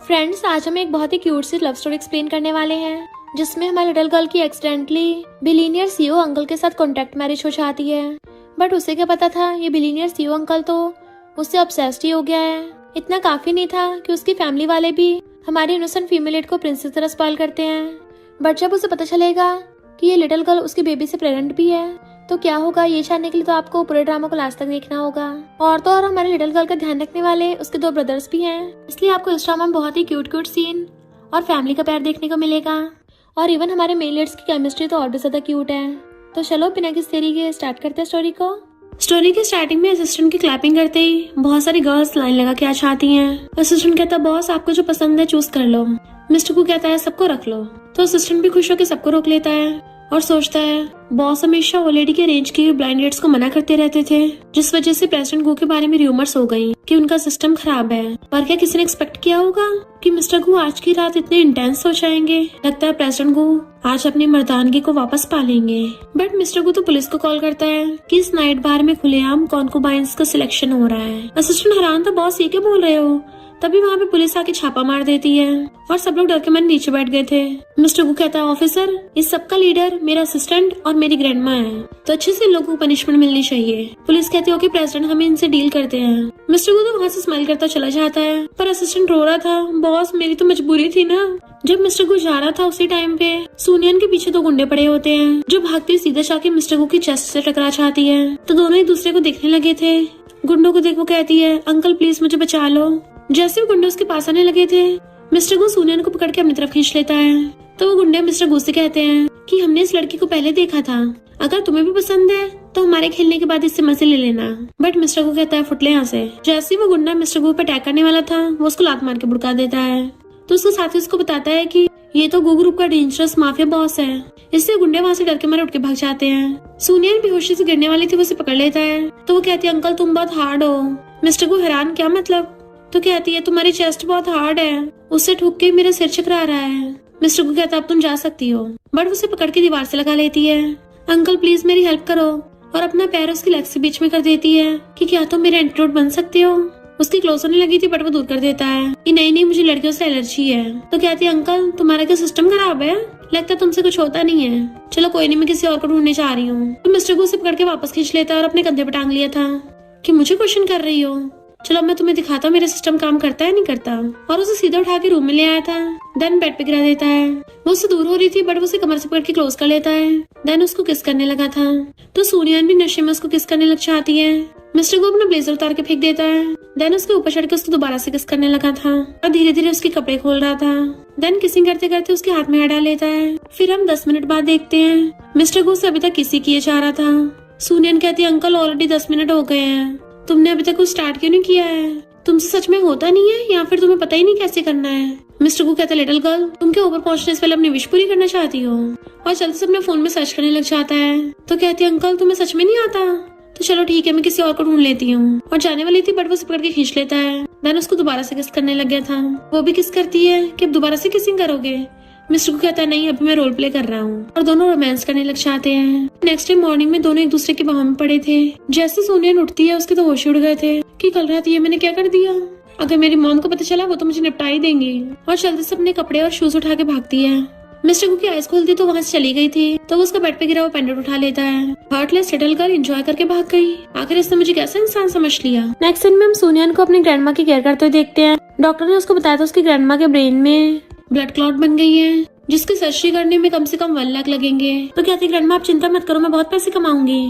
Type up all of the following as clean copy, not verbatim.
Friends, आज हम एक बहुत ही क्यूट सी लव स्टोरी एक्सप्लेन करने वाले हैं जिसमें हमारी लिटिल गर्ल की एक्सीडेंटली बिलीनियर सीईओ अंकल के साथ कॉन्ट्रैक्ट मैरिज हो जाती है। बट उसे क्या पता था ये बिलीनियर सीईओ अंकल तो उससे ऑब्सेस्ड ही हो गया है। इतना काफी नहीं था कि उसकी फैमिली वाले भी हमारी इनोसेंट फीमेल को प्रिंसेस तरह स्पाइल करते हैं। बट जब उसे पता चलेगा कि ये लिटिल गर्ल उसकी बेबी से प्रेग्नेंट भी है तो क्या होगा, ये जानने के लिए तो आपको पूरे ड्रामा को लास्ट तक देखना होगा। और तो और हमारे लिटिल गर्ल का ध्यान रखने वाले उसके 2 ब्रदर्स भी हैं, इसलिए आपको इस ड्रामा में बहुत ही क्यूट सीन और फैमिली का प्यार देखने को मिलेगा। और इवन हमारे मेल लीड्स की केमिस्ट्री तो और भी ज्यादा क्यूट है। तो चलो बिना किसी देरी के स्टार्ट करते हैं स्टोरी को। स्टोरी की स्टार्टिंग में असिस्टेंट की क्लैपिंग करते ही बहुत सारी गर्ल्स लाइन लगा के आ जाती हैं। असिस्टेंट कहता है बॉस आपको जो पसंद है चूज कर लो। मिस्टर को कहता है सबको रख लो। तो असिस्टेंट भी खुश होकर सबको रोक लेता है और सोचता है बॉस हमेशा ऑलरेडी के अरेंज किए ब्लाइंड डेट्स को मना करते रहते थे, जिस वजह से प्रेसिडेंट गू के बारे में रूमर्स हो गई कि उनका सिस्टम खराब है। पर क्या किसी ने एक्सपेक्ट किया होगा कि मिस्टर गू आज की रात इतने इंटेंस हो जाएंगे। लगता है प्रेसिडेंट गू आज अपनी मर्दानगी को वापस पालेंगे। बट मिस्टर गू तो पुलिस को कॉल करता है कि इस नाइट बार में खुलेआम कॉन्कुबाइंस का सिलेक्शन हो रहा है। असिस्टेंट हैरान था, बॉस ये क्या बोल रहे हो। तभी वहाँ पे पुलिस आके छापा मार देती है और सब लोग डर के मन नीचे बैठ गए थे। मिस्टर गू कहता है ऑफिसर इस सबका लीडर मेरा असिस्टेंट और मेरी ग्रैंडमा है, तो अच्छे से लोगों को पनिशमेंट मिलनी चाहिए। पुलिस कहती है ओके प्रेसिडेंट हम इनसे डील करते हैं। मिस्टर गू तो वहाँ से स्माइल करता चला जाता है, पर असिस्टेंट रो रहा था, बॉस मेरी तो मजबूरी थी ना। जब मिस्टर गू जा रहा था उसी टाइम पे सुनियन के पीछे 2 गुंडे पड़े होते हैं जो भागते सीधे जाके मिस्टर गू की चेस्ट से टकरा जाती है। तो दोनों एक दूसरे को देखने लगे थे। गुंडों को देख वो कहती है अंकल प्लीज मुझे बचा लो। जैसे वो गुंडे उसके पास आने लगे थे मिस्टर गू सुनियन को पकड़ के अपनी तरफ खींच लेता है। तो वो गुंडे मिस्टर गू से कहते हैं कि हमने इस लड़की को पहले देखा था, अगर तुम्हें भी पसंद है तो हमारे खेलने के बाद इससे मजे ले लेना। बट मिस्टर गू कहता है फुटले यहाँ से। जैसे वो गुंडा मिस्टर गू पे अटैक करने वाला था वो उसको लात मार के भुड़का देता है। तो उसके साथी उसको बताता है कि ये तो गू ग्रुप का डेंजरस माफिया बॉस है। इससे गुंडे वहाँ से डर के मारे उठ के भाग जाते हैं। सुनियन बेहोशी से गिरने वाली थी, वो उसे पकड़ लेता है। तो वो कहती है अंकल तुम बहुत हार्ड हो। मिस्टर गू हैरान क्या मतलब। तो कहती है तुम्हारी चेस्ट बहुत हार्ड है, उससे ठुक के मेरा सिर चकरा रहा है। मिस्टर को कहता अब तुम जा सकती हो, बट उसे पकड़ के दीवार से लगा लेती है। अंकल प्लीज मेरी हेल्प करो, और अपना पैर उसकी लेग से बीच में कर देती है कि क्या तुम मेरे एंटीडोट बन सकते हो। उसकी क्लोज होने लगी थी बट वो दूर कर देता है कि नहीं मुझे लड़कियों से एलर्जी है। तो कहती है अंकल तुम्हारा क्या सिस्टम खराब है, लगता है तुमसे कुछ होता नहीं है। चलो कोई नहीं मैं किसी और को ढूंढने जा रही हूँ। तो मिस्टर को उसे पकड़ के वापस खींच लेता है और अपने कंधे पे टांग लिया था कि मुझे क्वेश्चन कर रही हो, चलो मैं तुम्हें दिखाता हूँ मेरा सिस्टम काम करता है नहीं करता। और उसे सीधा उठा के रूम में ले आया था। देन बेड पे गिरा देता है। वो उससे दूर हो रही थी बट वो उसे कमर से पकड़ के क्लोज कर लेता है। देन उसको किस करने लगा था। तो सुनियन भी नशे में उसको किस करने लग जाती है। मिस्टर को अपना ब्लेजर उतार के फेंक देता है। देन उसके ऊपर चढ़ के उसको दोबारा से किस करने लगा था और धीरे धीरे उसके कपड़े खोल रहा था। देन किसिंग करते करते उसके हाथ में हाथ डाल लेता है। फिर हम 10 मिनट बाद देखते हैं मिस्टर को अभी तक किसी किए जा रहा था। सुनियन कहती है अंकल ऑलरेडी 10 मिनट हो गए हैं, तुमने अभी तक कुछ स्टार्ट क्यों नहीं किया है। तुमसे सच में होता नहीं है या फिर तुम्हें पता ही नहीं कैसे करना है। मिस्टर को कहता है लिटिल गर्ल तुम क्या ऊपर पहुंचने से पहले अपनी विश पूरी करना चाहती हो। और जल्दी से अपने फोन में सर्च करने लग जाता है। तो कहती है अंकल तुम्हें सच में नहीं आता, तो चलो ठीक है मैं किसी और को ढूंढ लेती हूँ। और जाने वाली थी बट वो पकड़ के खींच लेता है। देन उसको दोबारा से किस करने लग गया था। वो भी किस करती है कि अब दोबारा से किसिंग करोगे। मिस्टर को कहता है नहीं अभी मैं रोल प्ले कर रहा हूँ। और दोनों रोमांस करने लग जाते हैं। नेक्स्ट डे मॉर्निंग में दोनों एक दूसरे की बाहों में पड़े थे। जैसे सुनियन उठती है उसके तो होश उड़ गए थे कि कल रात ये मैंने क्या कर दिया, अगर मेरी मॉम को पता चला वो तो मुझे निपटा ही देंगी। और जल्दी से अपने कपड़े और शूज उठा के भागती है। मिस्टर को की आइज खोलती तो वहाँ से चली गई थी। तो वो उसका बेड पे गिरा हुआ पेंडेंट उठा लेता है। हार्टलेस लिटिल गर्ल एंजॉय करके भाग गई। आखिर इसने मुझे कैसा इंसान समझ लिया। नेक्स्ट सीन में हम सुनियन को अपनी ग्रैंडमा की केयर करते हुए देखते हैं। डॉक्टर ने उसको बताया था उसकी ग्रैंडमा के ब्रेन में ब्लड क्लॉट बन गई है, जिसकी सर्जरी करने में कम से कम 1 लाख लगेंगे। तो कहती ग्रैंडमा आप चिंता मत करो मैं बहुत पैसे कमाऊंगी।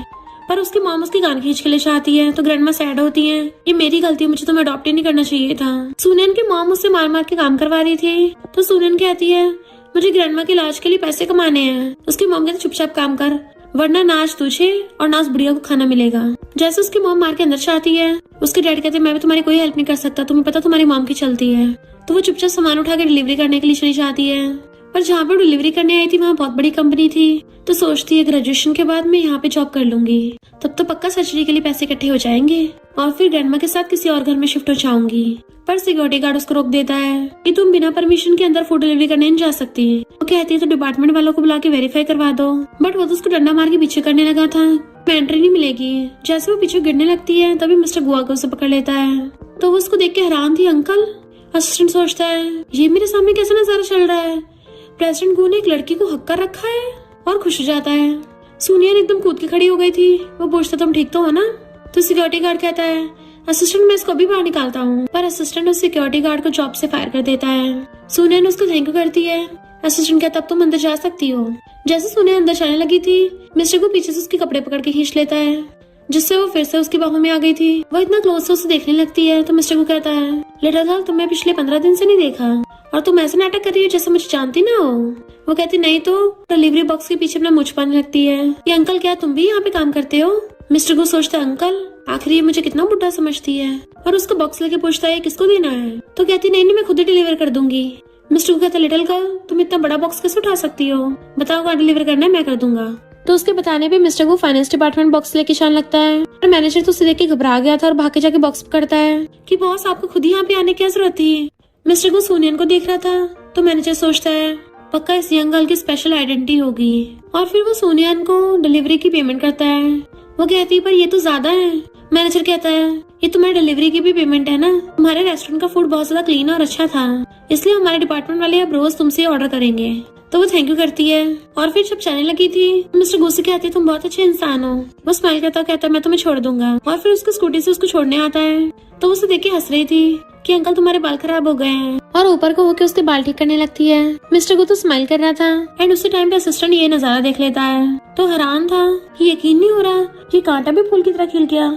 पर उसकी मॉम उसकी कान खींच के ले जाती है। तो ग्रैंडमा सैड होती है, ये मेरी गलती है, मुझे तुम्हें अडॉप्ट ही नहीं करना चाहिए था। सुनियन की मॉम उससे मार मार के काम करवा रही थी। तो सुनियन कहती है मुझे ग्रैंडमा के इलाज के लिए पैसे कमाने हैं। उसकी मॉम कहती चुपचाप काम कर वरना ना आज तुझे और ना उस बुढ़िया को खाना मिलेगा। जैसे उसकी मॉम मार के अंदर जाती है उसके डैड कहते मैं भी तुम्हारी कोई हेल्प नहीं कर सकता, तुम्हें पता तुम्हारी मॉम की चलती है। तो वो चुपचाप सामान उठा के डिलीवरी करने के लिए चली जाती है। पर जहाँ पर डिलीवरी करने आई थी वहाँ बहुत बड़ी कंपनी थी। तो सोचती है ग्रेजुएशन के बाद मैं यहाँ पे जॉब कर लूंगी, तब तो पक्का सर्जरी के लिए पैसे इकट्ठे हो जाएंगे और फिर ग्रैंडमा के साथ किसी और घर में शिफ्ट हो जाऊंगी। पर सिक्योरिटी गार्ड उसको रोक देता है कि तुम बिना परमिशन के अंदर फूड डिलीवरी करने नहीं जा सकती। वो कहती है तो डिपार्टमेंट वालों को बुला के वेरीफाई करवा दो। बट वो तो उसको डंडा मार के पीछे करने लगा था, एंट्री नहीं मिलेगी। जैसे वो पीछे गिरने लगती है तभी मिस्टर गुआ को उसे पकड़ लेता है। तो वो उसको देख के हैरान थी, अंकल असिस्टेंट सोचता है ये मेरे सामने कैसा नजारा चल रहा है, प्रेसिडेंट गू ने एक लड़की को हक कर रखा है, और खुश हो जाता है। सुनियन एकदम कूद के खड़ी हो गई थी। वो पूछता तुम ठीक तो हो ना? तो सिक्योरिटी गार्ड कहता है असिस्टेंट मैं इसको अभी बाहर निकालता हूँ, पर असिस्टेंट उस सिक्योरिटी गार्ड को जॉब से फायर कर देता है। सुनियन उसको थैंक यू करती है। असिस्टेंट कहता अब तुम अंदर जा सकती हो। जैसे सुनियन अंदर जाने लगी थी, मिस्टर को पीछे से उसके कपड़े पकड़ के खींच लेता है, जिससे वो फिर से उसकी बाहों में आ गई थी। वो इतना क्लोज से उसे देखने लगती है तो मिस्टर को कहता है लिटिल गर्ल तुम्हें पिछले 15 दिन से नहीं देखा, और तुम ऐसे नाटक कर रही हो जैसे मुझे जानती ना हो। वो कहती नहीं तो डिलीवरी बॉक्स के पीछे अपना मुझ पाने लगती है। ये अंकल क्या तुम भी यहाँ पे काम करते हो? मिस्टर को सोचता है अंकल आखिर ये मुझे कितना बुढ़ा समझती है, और उसको बॉक्स लेके पूछता है किसको देना है। तो कहती नहीं मैं खुद ही डिलीवर कर दूंगी। मिस्टर को कहता लिटिल गर्ल तुम इतना बड़ा बॉक्स कैसे उठा सकती हो, बताओ कहाँ डिलीवर करना है मैं कर दूंगा। तो उसके बताने पे मिस्टर को फाइनेंस डिपार्टमेंट बॉक्स लेके जाने लगता है, और मैनेजर तो उसे देख के घबरा गया था और भाग के जाके बॉक्स पकड़ता है कि बॉस आपको खुद ही यहाँ पे आने की क्या जरूरत थी। मिस्टर को सुनियन को देख रहा था तो मैनेजर सोचता है पक्का इस यंग गर्ल की स्पेशल आइडेंटिटी होगी, और फिर वो सुनियन को डिलीवरी की पेमेंट करता है। वो कहती है पर ये तो ज्यादा है। मैनेजर कहता है ये तुम्हारी डिलीवरी की भी पेमेंट है ना, हमारे रेस्टोरेंट का फूड बहुत ज्यादा क्लीन और अच्छा था, इसलिए हमारे डिपार्टमेंट वाले अब रोज तुमसे ऑर्डर करेंगे। तो वो थैंक यू करती है, और फिर जब जाने लगी थी मिस्टर गुस्से कहती है तुम बहुत अच्छे इंसान हो। वो स्माइल करता कहता है मैं तुम्हें छोड़ दूंगा, और फिर उसकी स्कूटी से उसको छोड़ने आता है। तो उसे देख के हंस रही थी कि अंकल तुम्हारे बाल खराब हो गए हैं, और ऊपर को होके उसके बाल ठीक करने लगती है। मिस्टर को तो स्माइल कर रहा था, एंड उसी टाइम पे असिस्टेंट ये नजारा देख लेता है तो हैरान था कि यकीन नहीं हो रहा ये कांटा भी फूल की तरह खिल गया,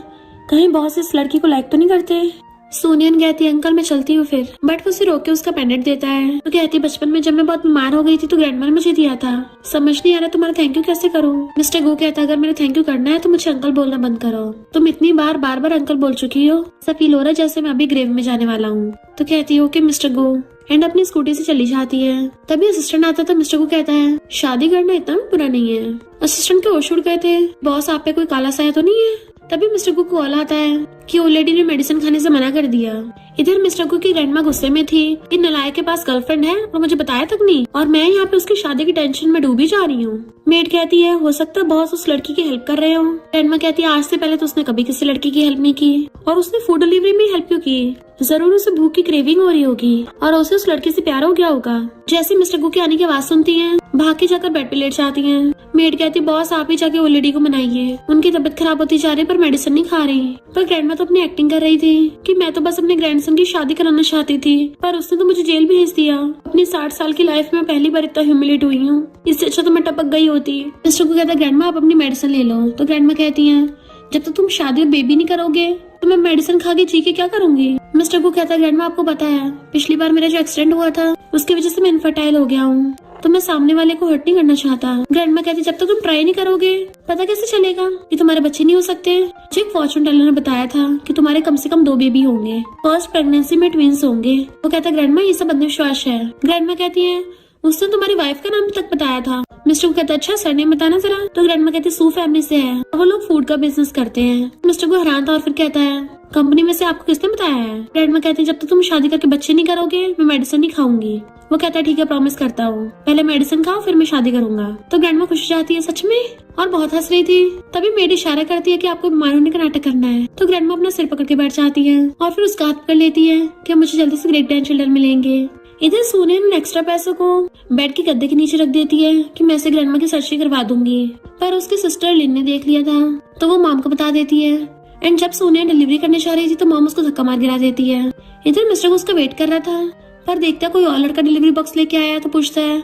कहीं बॉस इस लड़की को लाइक तो नहीं करते। सोनियन कहती है अंकल मैं चलती हूँ फिर, बट वो उसे रोक के उसका पेंडेंट देता है। तो कहती बचपन में जब मैं बहुत बीमार हो गई थी तो ग्रैंडमा ने मुझे दिया था, समझ नहीं आ रहा तुम्हारा थैंक यू कैसे करूँ। मिस्टर गो कहता अगर मेरे थैंक यू करना है तो मुझे अंकल बोलना बंद करो, तुम इतनी बार बार अंकल बोल चुकी हो, ऐसा फील हो रहा है जैसे मैं अभी ग्रेव में जाने वाला हूँ। तो कहती है ओके मिस्टर गो, एंड अपनी स्कूटी से चली जाती है। तभी असिस्टेंट आता तो मिस्टर को कहता है शादी करना इतना भी बुरा नहीं है। असिस्टेंट के होश उड़ गए थे, बॉस आप पे कोई काला साया तो नहीं है। तभी मिस्टर को कॉल आता है कि ओल्ड लेडी ने मेडिसिन खाने से मना कर दिया। इधर मिस्टर को की ग्रैंडमा गुस्से में थी कि नालायक के पास गर्लफ्रेंड है और मुझे बताया तक नहीं, और मैं यहाँ पे उसकी शादी की टेंशन में डूबी जा रही हूँ। मेड कहती है हो सकता है बॉस उस लड़की की हेल्प कर रहे हो। ग्रैंडमा कहती है आज से पहले तो उसने कभी किसी लड़की की हेल्प नहीं की, और उसने फूड डिलीवरी में हेल्प क्यों की, जरूर उसे भूख की क्रेविंग हो रही होगी और उसे उस लड़की से प्यार हो गया होगा। जैसे मिस्टर गो के आने की आवाज सुनती हैं, भाग के जाकर बेड पे लेट जाती हैं। मेड कहती बॉस आप ही जाके वो लेडी को मनाइए, उनकी तबीयत खराब होती जा रही पर मेडिसिन नहीं खा रही। पर ग्रैंडमा तो अपनी एक्टिंग कर रही थी कि मैं तो बस अपने ग्रैंडसन की शादी कराना चाहती थी, पर उसने तो मुझे जेल भेज दिया। अपनी 60 साल की लाइफ में पहली बार इतना ह्यूमिलेट हुई हूँ, इससे अच्छा तो मैं टपक गई होती। मिस्टर को कहता ग्रैंडमा आप अपनी मेडिसिन ले लो। तो ग्रैंडमा कहती है जब तक तुम शादी और बेबी नहीं करोगे तो मैं मेडिसिन खा के जी के क्या करूंगी। मिस्टर को कहता है ग्रैंडमा आपको पता है पिछली बार मेरा जो एक्सीडेंट हुआ था उसकी वजह से मैं इनफर्टाइल हो गया हूँ, तो मैं सामने वाले को हर्ट नहीं करना चाहता। ग्रैंडमा कहती जब तक तुम ट्राई नहीं करोगे पता कैसे चलेगा कि तुम्हारे बच्चे नहीं हो सकते। मुझे एक फॉर्चून टेलर ने बताया था कि तुम्हारे कम से कम 2 बेबी होंगे, फर्स्ट प्रेगनेंसी में ट्विंस होंगे। वो कहता है ग्रैंडमा ये सब अंधविश्वास है। ग्रैंडमा कहती है उसने तुम्हारी वाइफ का नाम तक बताया था। मिस्टर को कहता है अच्छा सरनेम बताना जरा। तो ग्रैंडमा कहती है सू फैमिली से है, वो लोग फूड का बिजनेस करते हैं। मिस्टर को हैरान था और फिर कहता है कंपनी में से आपको किसने बताया है। ग्रैंडमा कहती है जब तक तुम शादी करके बच्चे नहीं करोगे मैं मेडिसिन नहीं खाऊंगी। वो कहता है ठीक है प्रॉमिस करता हूँ, पहले मेडिसिन खाओ फिर मैं शादी करूंगा। तो ग्रैंडमा खुश जाती है सच में, और बहुत हंस रही थी। तभी मेड इशारा करती है कि आपको बीमार होने का नाटक करना है। तो ग्रैंडमा अपना सिर पकड़ के बैठ जाती है और फिर उसका हाथ पकड़ लेती है कि मुझे जल्दी से ग्रेट ग्रैंड चिल्ड्रन मिलेंगे। इधर सुनियन एक्स्ट्रा पैसों को बेड के गद्दे के नीचे रख देती है कि मैं इसे ग्रैंडमा की सर्जरी करवा दूंगी, पर उसकी सिस्टर लिन ने देख लिया था तो वो मॉम को बता देती है। एंड जब सुनियन डिलीवरी करने जा रही थी तो मॉम उसको धक्का मार गिरा देती है। इधर मिस्टर को उसका वेट कर रहा था, पर देखता कोई और लड़का डिलीवरी बॉक्स लेके आया तो पूछता है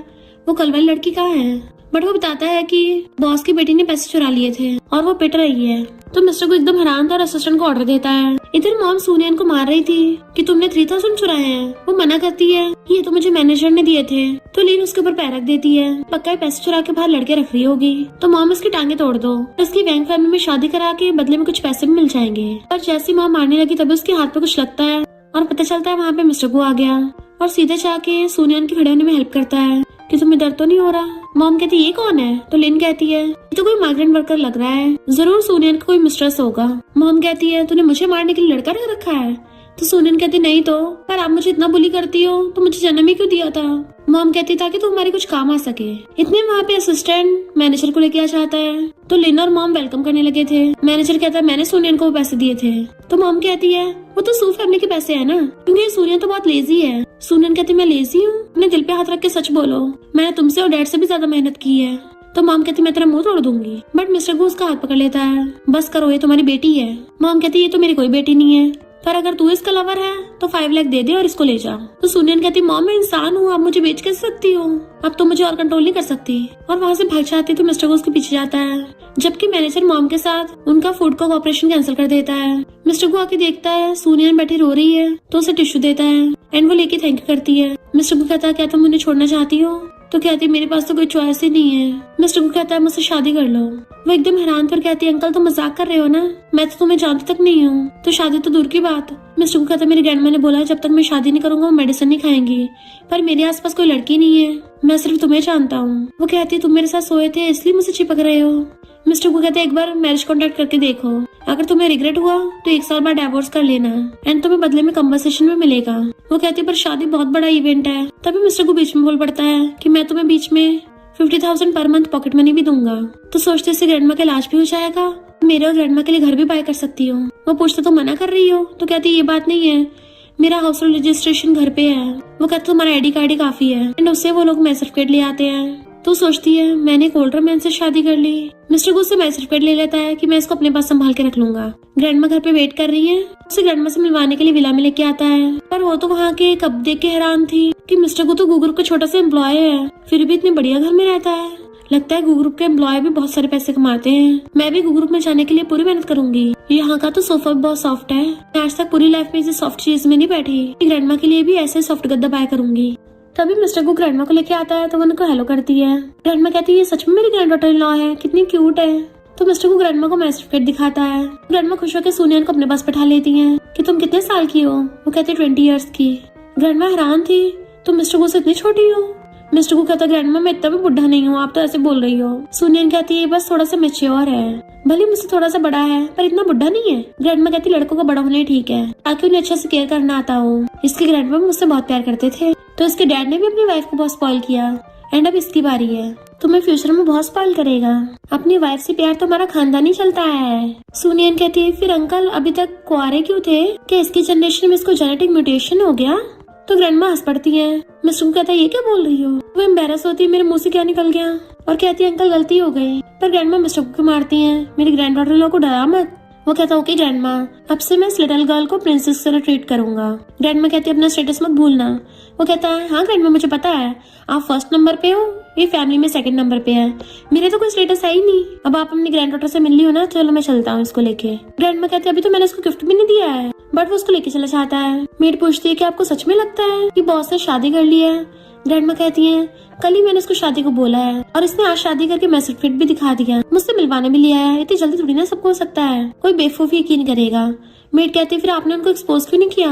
वो कल वाली लड़की कहाँ है। बट वो बताता है कि बॉस की बेटी ने पैसे चुरा लिए थे और वो पिट रही है। तो मिस्टर को एकदम हैरान था और असिस्टेंट को ऑर्डर देता है। इधर मॉम सुनियन को मार रही थी कि तुमने 3000 चुराए हैं। वो मना करती है ये तो मुझे मैनेजर ने दिए थे। तो लीन उसके ऊपर पैर रख देती है, पक्का पैसे चुरा के बाहर लड़के रख रही होगी, तो मॉम इसकी टांगे तोड़ दो, इसकी वैंग फैमिली में शादी करा के बदले में कुछ पैसे भी मिल जाएंगे। पर जैसी मॉम मारने लगी तभी उसके हाथ पे कुछ लगता है और पता चलता है वहाँ पे मिस्टर को आ गया और सीधे जाके सुनियन के खड़े होने में हेल्प करता है कि तुम्हें दर्द तो नहीं हो रहा। मॉम कहती ये कौन है। तो लिन कहती है ये तो कोई माइग्रेंट वर्कर लग रहा है, जरूर सुनियन का कोई मिस्ट्रेस होगा। मॉम कहती है तूने मुझे मारने के लिए लड़का रख रखा है, तो सोनियन कहती नहीं तो, पर आप मुझे इतना बुली करती हो तो मुझे जन्म ही क्यों दिया था। मॉम कहती ताकि तू हमारे कुछ काम आ सके। इतने वहाँ पे असिस्टेंट मैनेजर को लेके आ जाता है तो लिन और मॉम वेलकम करने लगे थे। मैनेजर कहता है मैंने सोनियन को वो पैसे दिए थे। तो मॉम कहती है वो तो सू फैमिली के पैसे है ना, क्योंकि सोनियन तो बहुत लेजी है। सोनियन कहती मैं लेजी हूँ? अपने दिल पे हाथ रख के सच बोलो, मैंने तुमसे और डैड से भी ज्यादा मेहनत की है। तो मॉम कहती मैं तेरा मुंह तोड़ दूंगी। बट मिस्टर गू उसका हाथ पकड़ लेता है, बस करो ये तुम्हारी बेटी है। मॉम कहती ये तो मेरी कोई बेटी नहीं है, पर अगर तू इसका लवर है तो 5 लाख दे दे और इसको ले जा। तो सोनियन कहती मॉम मैं इंसान हूँ, आप मुझे बेच कैसे सकती हो, अब तो मुझे और कंट्रोल नहीं कर सकती। और वहाँ से भाग जाती तो मिस्टर गू उसके पीछे जाता है, जबकि मैनेजर मॉम के साथ उनका फूड का ऑपरेशन कैंसिल कर देता है। मिस्टर गू आके देखता है सोनियन बैठी रो रही है तो उसे टिश्यू देता है एंड वो लेके थैंक यू करती है। मिस्टर गू कहता है क्या तुम मुझे छोड़ना चाहती हो? तो कहती मेरे पास तो कोई चॉइस ही नहीं है। मिस्टर गू कहता है मुझसे शादी कर लो। वो एकदम हैरान कर कहती है अंकल तुम मजाक कर रहे हो ना, मैं तो तुम्हें जानती तक नहीं हूँ, तो शादी तो दूर की बात। मिस्टर गू कहता है मेरी ग्रैंडमा ने बोला है जब तक मैं शादी नहीं करूंगा वो मेडिसिन नहीं खाएंगी, पर मेरे आसपास कोई लड़की नहीं है, मैं सिर्फ तुम्हें जानता हूँ। वो कहती है तुम मेरे साथ सोए थे इसलिए मुझसे चिपक रहे हो। मिस्टर गू कहते हैं एक बार मैरिज कॉन्ट्रैक्ट करके देखो, अगर तुम्हें रिग्रेट हुआ तो 1 साल बाद डिवोर्स कर लेना एंड तुम्हें बदले में कंपनसेशन में मिलेगा। वो कहती है पर शादी बहुत बड़ा इवेंट है। तभी मिस्टर गू बीच में बोल पड़ता है कि मैं तुम्हें बीच में 50,000 पर मंथ पॉकेट मनी भी दूंगा। तो सोचते इससे ग्रैंडमा का इलाज भी हो जाएगा, मेरे और ग्रैंडमा के लिए घर भी बाय कर सकती हो। वो पूछते तो मना कर रही हो? तो कहती ये बात नहीं है, मेरा हाउस होल्ड रजिस्ट्रेशन घर पे है। वो कहते तुम्हारा ID कार्ड ही काफी है एंड उससे वो लोग मैरिज सर्टिफिकेट ले आते हैं। तो सोचती है मैंने एक ओल्डर मैन से शादी कर ली। मिस्टर गू से मैरिज सर्टिफिकेट ले लेता है कि मैं इसको अपने पास संभाल के रख लूंगा। ग्रैंडमा घर पे वेट कर रही है, उसे ग्रैंडमा से मिलवाने के लिए विला में लेके आता है, पर वो तो वहाँ के कब देख के हैरान थी कि मिस्टर गू तो गू ग्रुप का छोटा सा एम्प्लॉय है, फिर भी इतने बढ़िया घर में रहता है। लगता है गू ग्रुप के एम्प्लॉय भी बहुत सारे पैसे कमाते हैं, मैं भी गू ग्रुप में जाने के लिए पूरी मेहनत करूंगी। यहाँ का तो सोफा भी बहुत सॉफ्ट है, मैं आज तक पूरी लाइफ में इसे सॉफ्ट चीज में नहीं बैठी, ग्रैंडमा के लिए भी ऐसे सॉफ्ट गद्दा बाय करूंगी। तभी मिस्टर गू ग्रैंडमा को लेके आता है तो वो उनको हेलो करती है। ग्रैंडमा कहती है ये सच में मेरी ग्रैंड डॉटर इन लॉ है, कितनी क्यूट है। तो मिस्टर गू ग्रैंडमा को मैरिज सर्टिफिकेट दिखाता है। ग्रैंडमा खुश होकर सोनियन को अपने पास बैठा लेती हैं कि तुम कितने साल की हो? वो कहती है 20 ईयर्स की। ग्रैंडमा हैरान थी, तुम मिस्टर गू से इतनी छोटी हो? मिस्टर गू कहता ग्रैंडमा मैं इतना भी बुढ़ा नहीं हूँ, आप तो ऐसे बोल रही हो। सोनियन कहती है बस थोड़ा सा मैच्योर है, भले मुझसे थोड़ा सा बड़ा है पर इतना बुढ़ा नहीं है। ग्रैंडमा कहती लड़कों का बड़ा होना ठीक है ताकि उन्हें अच्छे से केयर करना आता हो। इसके ग्रैंडमा मुझसे बहुत प्यार करते थे तो इसके डैड ने भी अपनी वाइफ को बहुत स्पॉइल किया एंड अब इसकी बारी है, तुम्हें फ्यूचर में बहुत स्पॉइल करेगा। अपनी वाइफ से प्यार तो हमारा खानदानी चलता है। सोनियन कहती है फिर अंकल अभी तक कुंवारे क्यों थे? क्या इसकी जनरेशन में इसको जेनेटिक म्यूटेशन हो गया? तो ग्रैंडमा हंस पड़ती है। मिस्टर गू कहता है ये क्या बोल रही हो? वो एम्बेरस होती है मेरे मुंह से क्या निकल गया और कहती है अंकल गलती हो गई। पर ग्रैंडमा मिस्टर गू को मारती है, मेरी ग्रैंड डॉटर लोगों को डरा मत। वो कहता ओके ग्रैंडमा, अब से मैं इस लिटिल गर्ल को प्रिंसेस की तरह ट्रीट करूंगा। ग्रैंडमा कहती है अपना स्टेटस मत भूलना। वो कहता है हाँ ग्रैंडमा मुझे पता है, आप फर्स्ट नंबर पे हो, ये फैमिली में सेकंड नंबर पे है, मेरे तो कोई स्टेटस है ही नहीं। अब आप अपनी ग्रैंड डॉटर से मिल ली हो ना, चलो मैं चलता हूँ इसको लेके। ग्रैंडमा कहती है अभी तो मैंने इसको गिफ्ट भी नहीं दिया है, बट वो उसको लेके चला जाता है। मेड पूछती है कि आपको सच में लगता है कि बॉस ने शादी कर ली है? ग्रैंडमा कहती है कल ही मैंने उसको शादी को बोला है और इसने आज शादी करके मैरिज सर्टिफिकेट भी दिखा दिया, मुझसे मिलवाने भी लिया है, इतनी जल्दी थोड़ी ना सबको हो सकता है, कोई बेवकूफी यकीन करेगा। मेड कहती है फिर आपने उनको एक्सपोज क्यों नहीं किया?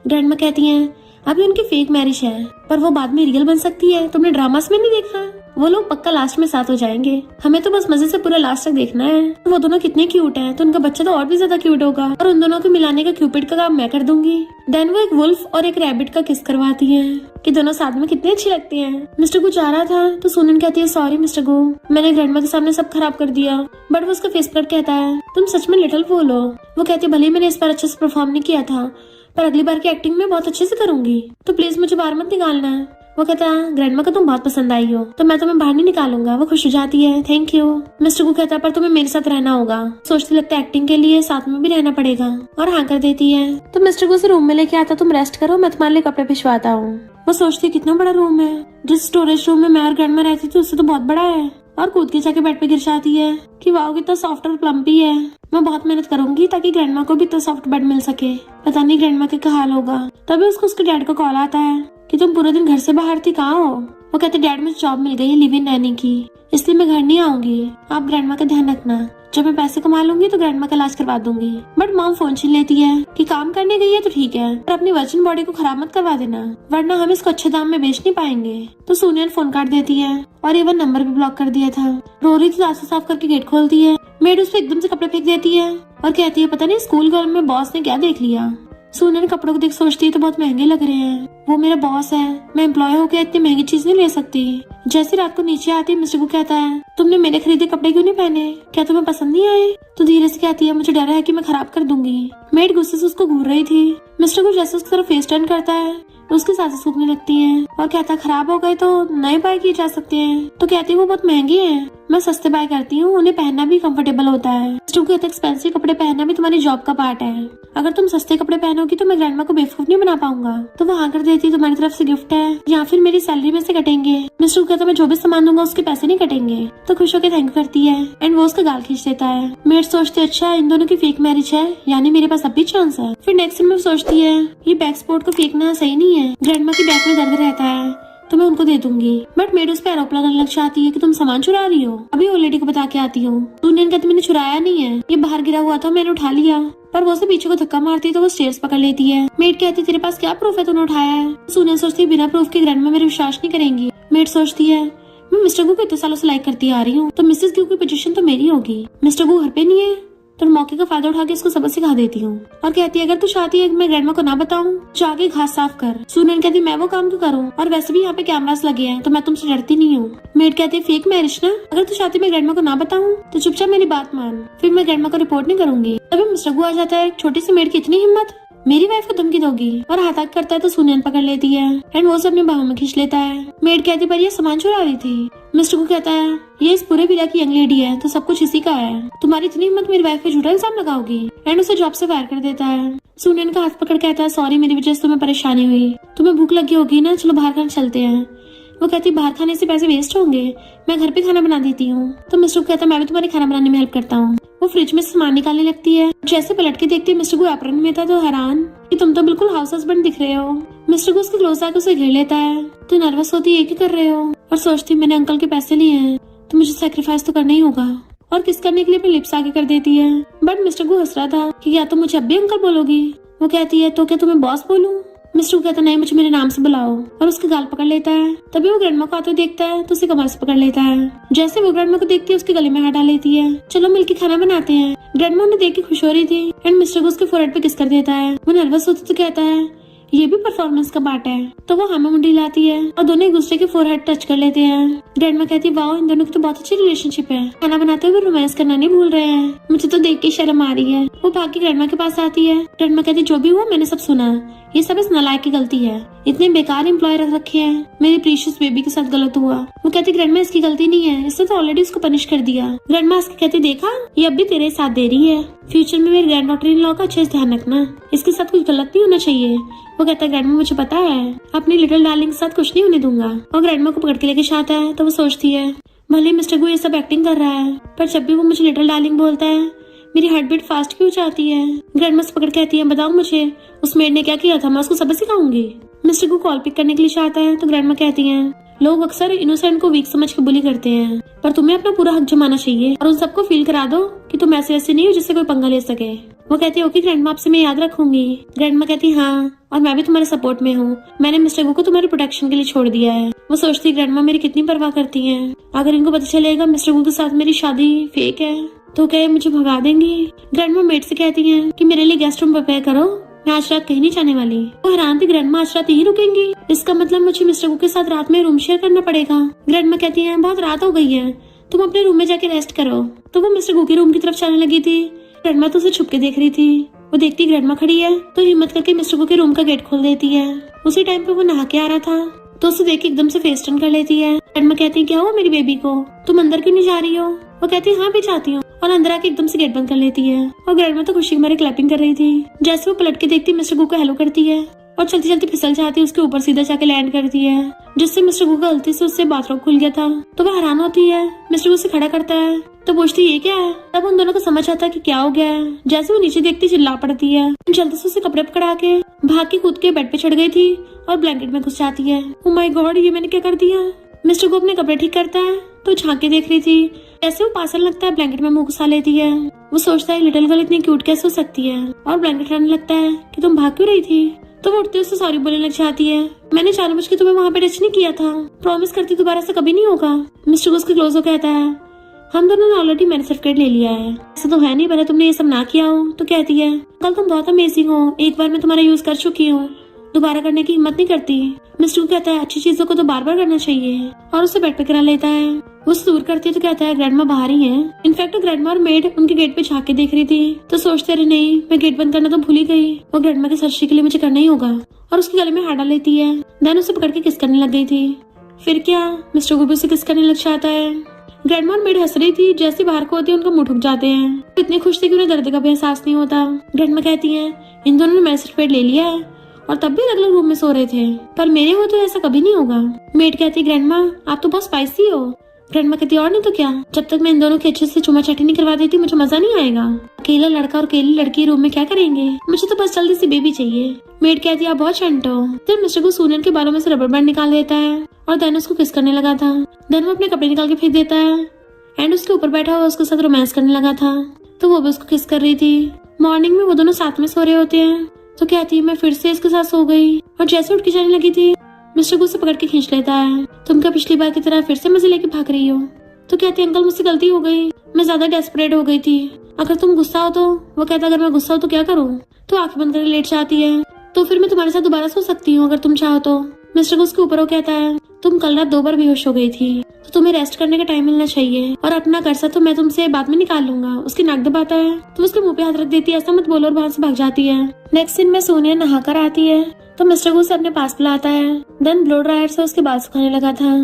ग्रैंडमा कहती है अभी उनकी फेक मैरिज है पर वो बाद में रियल बन सकती है, तुमने ड्रामास में नहीं देखा? वो लोग पक्का लास्ट में साथ हो जाएंगे, हमें तो बस मजे से पूरा लास्ट तक देखना है। वो दोनों कितने क्यूट हैं, तो उनका बच्चा तो और भी ज्यादा क्यूट होगा और उन दोनों को मिलाने का क्यूपिड का काम मैं कर दूंगी। देन वो एक वुल्फ और एक रैबिट का किस करवाती है कि दोनों साथ में कितने अच्छे लगते हैं। मिस्टर गू जा रहा था तो सोनियन कहती है सॉरी मिस्टर गू, मैंने ग्रैंडमा के सामने सब खराब कर दिया। बट वो उसका फेस पर कहता है तुम सच में लिटिल फूल हो। वो कहती है भले मैंने इस बार अच्छे से परफॉर्म नहीं किया था पर अगली बार की एक्टिंग में बहुत अच्छे से करूंगी, तो प्लीज मुझे बाहर मत निकालना। वो कहता है ग्रैंडमा को तुम बहुत पसंद आई हो तो मैं तुम्हें बाहर नहीं निकालूंगा। वो खुश हो जाती है थैंक यू। मिस्टर गू कहता है पर तुम्हें मेरे साथ रहना होगा। सोचती लगता है एक्टिंग के लिए साथ में भी रहना पड़ेगा और हाँ कर देती है। तो मिस्टर गू से रूम में लेके आता तुम रेस्ट करो, मैं तुम्हारे लिए कपड़े भिजवाता हूँ। वो सोचती है कितना बड़ा रूम है, जिस स्टोरेज रूम में मैं और ग्रैंडमा रहती थी उससे तो बहुत बड़ा है, और कूद के जाके बेड पे गिर जाती है कि वाओ कितना सॉफ्ट और प्लम्पी है। मैं बहुत मेहनत करूंगी ताकि ग्रैंडमा को भी इतना सॉफ्ट बेड मिल सके। पता नहीं ग्रैंडमा के क्या हाल होगा। तभी उसको उसके डैड का कॉल आता है कि तुम पूरे दिन घर से बाहर थी, कहाँ हो? वो कहते डैड मुझे जॉब मिल गई है लिव इन नैनी की, इसलिए मैं घर नहीं आऊंगी, आप ग्रैंडमा का ध्यान रखना, जब मैं पैसे कमा लूंगी तो ग्रैंडमा का इलाज करवा दूंगी। बट मॉम फोन छीन लेती है कि काम करने गई है तो ठीक है पर अपनी वर्जिन बॉडी को खराब मत करवा देना वरना हम इसको अच्छे दाम में बेच नहीं पाएंगे। तो सोनियन फोन काट देती है और इवन नंबर भी ब्लॉक कर दिया था। रो रही थी, दांत साफ करके गेट खोलती है। मेड उस पर एकदम से कपड़े फेंक देती है और कहती है पता नहीं स्कूल गर्ल में बॉस ने क्या देख लिया, सुनन कपड़ों को देख सोचती है तो बहुत महंगे लग रहे हैं, वो मेरा बॉस है, मैं एम्प्लॉय होकर इतनी महंगी चीज नहीं ले सकती। जैसे रात को नीचे आती है मिस्टर को कहता है तुमने मेरे खरीदे कपड़े क्यों नहीं पहने, क्या तुम्हें पसंद नहीं आए? तो धीरे से कहती है मुझे डर है कि मैं खराब कर दूंगी। मेड गुस्से से उसको घूर रही थी। मिस्टर को जैसे उसकी तरफ फेस टर्न करता है उसकी सांसें सूखने लगती हैं और कहता है खराब हो गए तो नए बाय किए जा सकते हैं। तो कहती है वो बहुत महंगे हैं, मैं सस्ते बाय करती हूँ, उन्हें पहनना भी कंफर्टेबल होता है। मिस्टर को कहता है एक्सपेंसिव कपड़े पहनना भी तुम्हारी जॉब का पार्ट है, अगर तुम सस्ते कपड़े पहनोगी तो मैं ग्रैंडमा को बेवकूफ नहीं बना पाऊंगा। तो वो हाँ कर देती है तुम्हारी तरफ से गिफ्ट है या फिर मेरी सैलरी में से कटेंगे। मिस्टर को कहता है मैं जो भी सामान दूंगा उसके पैसे नहीं कटेंगे। तो खुश होकर थैंक करती है एंड वो उसका गाल खींच देता है। मेड सोचती है अच्छा इन दोनों की फेक मैरिज है, यानी मेरे पास अब भी चांस है। फिर नेक्स्ट सीन में सोचती है ये बैक स्पोर्ट को फेंकना सही नहीं है, ग्रैंडमा की बैक में दर्द रहता है तो मैं उनको दे दूंगी। बट मेड उस पर आरोप लगाने लग जाती है कि तुम सामान चुरा रही हो, अभी ओल्ड लेडी को बता के आती हो। सुनियन कहती मैंने चुराया नहीं है, ये बाहर गिरा हुआ था मैंने उठा लिया। पर वो उसे पीछे को धक्का मारती तो वो स्टेयर्स पकड़ लेती है। मेड कहती तेरे पास क्या प्रूफ है तूने उठाया है? सुनियन सोचती है बिना प्रूफ के ग्रैंडमा मेरे विश्वास नहीं करेंगी। मेड सोचती है मैं मिस्टर गू को इतने सालों से लाइक करती आ रही हूँ तो मिसेस गू की पोजीशन तो मेरी होगी। मिस्टर गू घर पे नहीं है तो मौके का फायदा उठा के इसको सबक सिखा देती हूँ और कहती है अगर तू चाहती है कि मैं ग्रैंडमा को ना बताऊं जाके घास साफ कर। सुनियन कहती मैं वो काम क्यों करूँ, और वैसे भी यहाँ पे कैमरास लगे हैं तो मैं तुमसे डरती नहीं हूँ। मेड कहती है फेक मैरिज ना, अगर तू चाहती मैं ग्रैंडमा को ना बताऊं तो चुपचाप मेरी बात मान, फिर मैं ग्रैंडमा को रिपोर्ट नहीं करूंगी। तभी मिस्टर गू आ जाता है। छोटी सी मेड की इतनी हिम्मत, मेरी वाइफ को धमकी दोगी, और हाथ आग करता है तो सुनियन पकड़ लेती है एंड वो सब अपनी बाहों में खींच लेता है। मेड कहती पर ये सामान चुरा रही थी। मिस्टर को कहता है ये इस पूरे विला की यंग लेडी है तो सब कुछ इसी का है, तुम्हारी इतनी हिम्मत मेरी वाइफ पे झूठा इल्जाम लगाओगी, एंड उसे जॉब से फायर कर देता है। सुनियन का हाथ पकड़ कहता है सॉरी मेरी वजह से तुम्हें परेशानी हुई, तुम्हें भूख लगी होगी ना, चलो बाहर खाने चलते हैं। वो कहती बाहर खाने से पैसे वेस्ट होंगे, मैं घर पे खाना बना देती हूँ। तो मिस्टर को कहता है मैं भी तुम्हारे खाना बनाने में हेल्प करता हूँ। वो फ्रिज में सामान निकालने लगती है। जैसे पलट के देखती है मिस्टर को एप्रन में था तो हैरान कि तुम तो बिल्कुल हाउस हस्बैंड दिख रहे हो। मिस्टर को उसके क्लोज आके उसे घेर लेता है। तो नर्वस होती है क्या कर रहे हो, और सोचती मैंने अंकल के पैसे लिए हैं तो मुझे सैक्रिफाइस तो करना ही होगा, और किस करने के लिए अपने लिप्स आगे कर देती है। बट मिस्टर को हंस रहा था कि या तो मुझे अब भी अंकल बोलोगी। वो कहती है तो क्या तुम्हें बॉस बोलूं? मिस्टर को कहता नहीं मुझे मेरे नाम से बुलाओ, और उसके गाल पकड़ लेता है। तभी वो ग्रैंडमा को आते देखता है तो उसे कमर से पकड़ लेता है। जैसे वो ग्रैंडमा को देखती है उसके गले में हाथ डाल लेती है। चलो मिलकर खाना बनाते हैं। ग्रैंडमा उन्हें देख के खुश हो रही थी एंड मिस्टर को उसके फोरहेड पे किस कर देता है। वो नर्वस होती तो कहता है ये भी परफॉर्मेंस का पार्ट है। तो वो हमें मुंडी लाती है और दोनों एक दूसरे के फोरहेड टच कर लेते हैं। ग्रैंडमा कहती है वाओ इन दोनों की तो बहुत अच्छी रिलेशनशिप है, खाना बनाते हुए रोमांस करना नहीं भूल रहे हैं, मुझे तो देख के शर्म आ रही है। वो भाग के ग्रैंडमा के पास आती है। ग्रैंडमा कहती है जो भी हुआ मैंने सब सुना, ये सब इस नालायक की गलती है, इतने बेकार एम्प्लॉय रख रखे हैं, मेरी प्रीशियस बेबी के साथ गलत हुआ। वो कहती ग्रैंडमा इसकी गलती नहीं है, इसने तो ऑलरेडी उसको पनिश कर दिया। ग्रैंडमा इसके कहती देखा ये अब भी तेरे साथ दे रही है, फ्यूचर में मेरी ग्रैंड डॉटर इन लॉ का अच्छे से ध्यान रखना, इसके साथ कुछ गलत नहीं होना चाहिए। वो कहता है ग्रैंडमा मुझे पता है, अपनी लिटिल डार्लिंग के साथ कुछ नहीं होने दूंगा। और ग्रैंडमा को पकड़ के लेके आता है तो वो सोचती है भले मिस्टर गू ये सब एक्टिंग कर रहा है पर जब भी वो मुझे लिटिल डार्लिंग बोलता है मेरी हार्ट बीट फास्ट क्यों जाती है। ग्रैंडमा से पकड़ कहती है बताओ मुझे उस मेड ने क्या किया था, मैं उसको सबक सिखाऊंगी। मिस्टर को कॉल पिक करने के लिए चाहता है तो ग्रैंडमा कहती है लोग अक्सर इनोसेंट को वीक समझ के बुली करते हैं, पर तुम्हें अपना पूरा हक जमाना चाहिए और उन सबको फील करा दो कि तुम ऐसे वैसे नहीं हो जिससे कोई पंगा ले सके। वो कहती है ओके ग्रैंडमा आपसे मैं याद रखूंगी। ग्रैंडमा कहती हाँ और मैं भी तुम्हारे सपोर्ट में हूँ, मैंने मिस्टर गू को तुम्हारे प्रोटेक्शन के लिए छोड़ दिया है। वो सोचती ग्रैंडमा मेरी कितनी परवाह करती है, अगर इनको पता चलेगा मिस्टर गू के साथ मेरी शादी फेक है तो क्या मुझे भगा देंगी। ग्रैंडमा मेड से कहती है कि मेरे लिए गेस्ट रूम प्रिपेयर करो, मैं आज रात कहीं नहीं जाने वाली। वो हैरान थी ग्रैंडमा आज रात यहीं रुकेंगी, इसका मतलब मुझे मिस्टर गू के साथ रात में रूम शेयर करना पड़ेगा। ग्रैंडमा कहती है बहुत रात हो गई है, तुम अपने रूम में जाके रेस्ट करो। तो वो मिस्टर गू के रूम की तरफ चलने लगी थी। ग्रैंडमा तो उसे छुप के देख रही थी। वो देखती ग्रैंडमा खड़ी है तो हिम्मत करके मिस्टर गू के रूम का गेट खोल देती है। उसी टाइम पे वो नहा के आ रहा था तो उसे देख के एकदम से फेस टर्न कर लेती है। ग्रैंडमा कहती है क्या हुआ मेरी बेबी को, तुम अंदर क्यों नहीं जा रही हो? वो कहती है हाँ भी जाती हूँ, और अंदर आके एकदम से गेट बंद कर लेती है। और ग्रैंडमा तो खुशी के मारे क्लैपिंग कर रही थी। जैसे वो पलट के देखती मिस्टर गू को हेलो करती है और चलती चलती फिसल जाती है, उसके ऊपर सीधा जाके लैंड करती है, जिससे मिस्टर गू का गलती से उससे बाथरूम खुल गया था। तो वह हैरान होती है, मिस्टर गू से खड़ा करता है तो पूछती ये क्या है। तब उन दोनों को समझ आता है कि क्या हो गया है। जैसे वो नीचे देखती चिल्ला पड़ती है, जल्दी से उसे कपड़े पकड़ा के भाग के कूद के बेड पे चढ़ गई थी और ब्लैंकेट में घुस जाती है। ओह माय गॉड ये मैंने क्या कर दिया। मिस्टर गू अपने कपड़े ठीक करता है तो झांक के देख रही थी। जैसे वो पासल लगता है ब्लैंकेट में मुंह घुसा लेती है। वो सोचता है लिटिल गर्ल इतनी क्यूट कैसे हो सकती है, और ब्लैंकेट रहने लगता है कि तुम भाग क्यों रही थी। तो वो उठते उससे सॉरी बोलने लग जाती है, मैंने जानबूझ के तुम्हें वहाँ पे टच नहीं किया था, प्रॉमिस करती दोबारा से कभी नहीं होगा। मिस्टर गू उसके क्लोज हो कहता है हम दोनों ने ऑलरेडी मैरिज सर्टिफिकेट ले लिया है। ऐसा तो है नहीं, पहले तुमने ये सब ना किया हो तो कहती है कल तुम बहुत अमेजिंग हो, एक बार मैं तुम्हारा यूज कर चुकी हूँ, दोबारा करने की हिम्मत नहीं करती। मिस्टर कहता है अच्छी चीजों को तो बार बार करना चाहिए और उसे बेड पे करा लेता है। वो दूर करती है तो कहता है ग्रैंडमा बाहर ही है। इनफैक्ट ग्रैंडमा और मेड उनके गेट पे झांक के देख रही थी तो सोचते रहे नहीं मैं गेट बंद करना तो भूल ही गई, वो ग्रैंडमा के सर्जरी के लिए मुझे करना ही होगा, और उसके गले में हाथ डाल लेती है। देन उसे पकड़ के किस करने लग गई थी। फिर क्या मिस्टर को भी उसे किस करने लग जाता है। ग्रैंडमा और मेड हंस रही थी, जैसे बाहर को होती है उनका मुंह ठुक जाते हैं। इतनी खुश थी कि उन्हें दर्द का भी एहसास नहीं होता। ग्रैंडमा कहती है इन दोनों ने मैरिज सर्टिफिकेट ले लिया है और तब भी अलग अलग रूम में सो रहे थे, पर मेरे हो तो ऐसा कभी नहीं होगा। मेड कहती ग्रैंडमा आप तो बहुत स्पाइसी हो। ग्रैंडमा कहती और नहीं तो क्या, जब तक मैं इन दोनों के अच्छे से चुमा चाटी नहीं करवा देती मुझे मजा नहीं आएगा। अकेला लड़का और अकेली लड़की रूम में क्या करेंगे, मुझे तो बस जल्दी सी बेबी चाहिए। मेड कहती आप बहुत चंट हो। फिर मिस्टर को सूनियन के बालों में से रबर बैंड निकाल देता है और देन उसको किस करने लगा था। देन वो अपने कपड़े निकाल के फेंक देता है एंड उसके ऊपर बैठा हुआ उसके साथ रोमांस करने लगा था, तो वो भी उसको किस कर रही थी। मॉर्निंग में वो दोनों साथ में सो रहे होते हैं तो कहती है मैं फिर से इसके साथ सो गई, और जैसे उठ के जाने लगी थी मिस्टर को उसे पकड़ के खींच लेता है। तुम क्या पिछली बार की तरह फिर से मजे लेके भाग रही हो। तो कहती है अंकल मुझसे गलती हो गई, मैं ज्यादा डेस्परेट हो गई थी, अगर तुम गुस्सा हो तो। वो कहता अगर मैं गुस्सा हो तो क्या करूँ। तो आंखें बंद करके लेट जाती है। तो फिर मैं तुम्हारे साथ दोबारा सो सकती हूँ अगर तुम चाहो तो। मिस्टर को उसके ऊपर वो कहता है तुम कल रात 2 बार बेहोश हो गई थी तो तुम्हें रेस्ट करने का टाइम मिलना चाहिए, और अपना कर्जा तो मैं तुमसे बाद में निकाल लूंगा। उसकी नाक दबाता है तो उसके मुंह पे हाथ रख देती है ऐसा मत बोलो, और वहां से भाग जाती है। नेक्स्ट सीन में सोनिया नहाकर आती है तो मिस्टर को उसे अपने पास बुलाता है। देन ब्लो ड्रायर से उसके बाल सुखाने लगा था।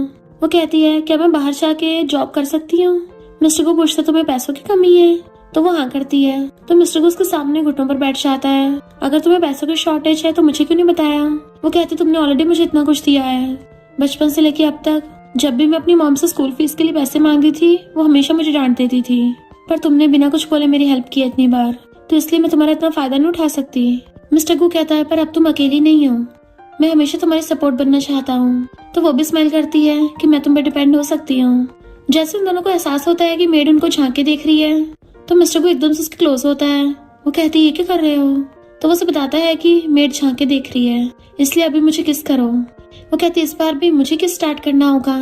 वो कहती है क्या मैं बाहर जाके जॉब कर सकती हूँ। मिस्टर को पूछता तुम्हें पैसों की कमी है, तो वो हाँ करती है। तो मिस्टर को उसके सामने घुटनों पर बैठ जाता है। अगर तुम्हें पैसों की शॉर्टेज है तो मुझे क्यों नहीं बताया। वो कहती तुमने ऑलरेडी मुझे इतना कुछ दिया है, बचपन से लेके अब तक जब भी मैं अपनी मॉम से स्कूल फीस के लिए पैसे मांगती थी वो हमेशा मुझे डांट देती थी, पर तुमने बिना कुछ बोले मेरी हेल्प की इतनी बार, तो इसलिए मैं तुम्हारा इतना फायदा नहीं उठा सकती। मिस्टर को कहता है पर अब तुम अकेली नहीं हो, मैं हमेशा तुम्हारी सपोर्ट बनना चाहता हूँ। तो वो भी स्माइल करती है कि मैं तुम पे डिपेंड हो सकती हूँ। जैसे उन दोनों को एहसास होता है कि मेड उनको झांक के देख रही है तो मिस्टर को एकदम से उसके क्लोज होता है। वो कहती है ये क्या कर रहे हो। तो वो उसे बताता है कि मेड झांक के देख रही है इसलिए अभी मुझे किस करो। वो कहती है इस बार भी मुझे किस स्टार्ट करना होगा।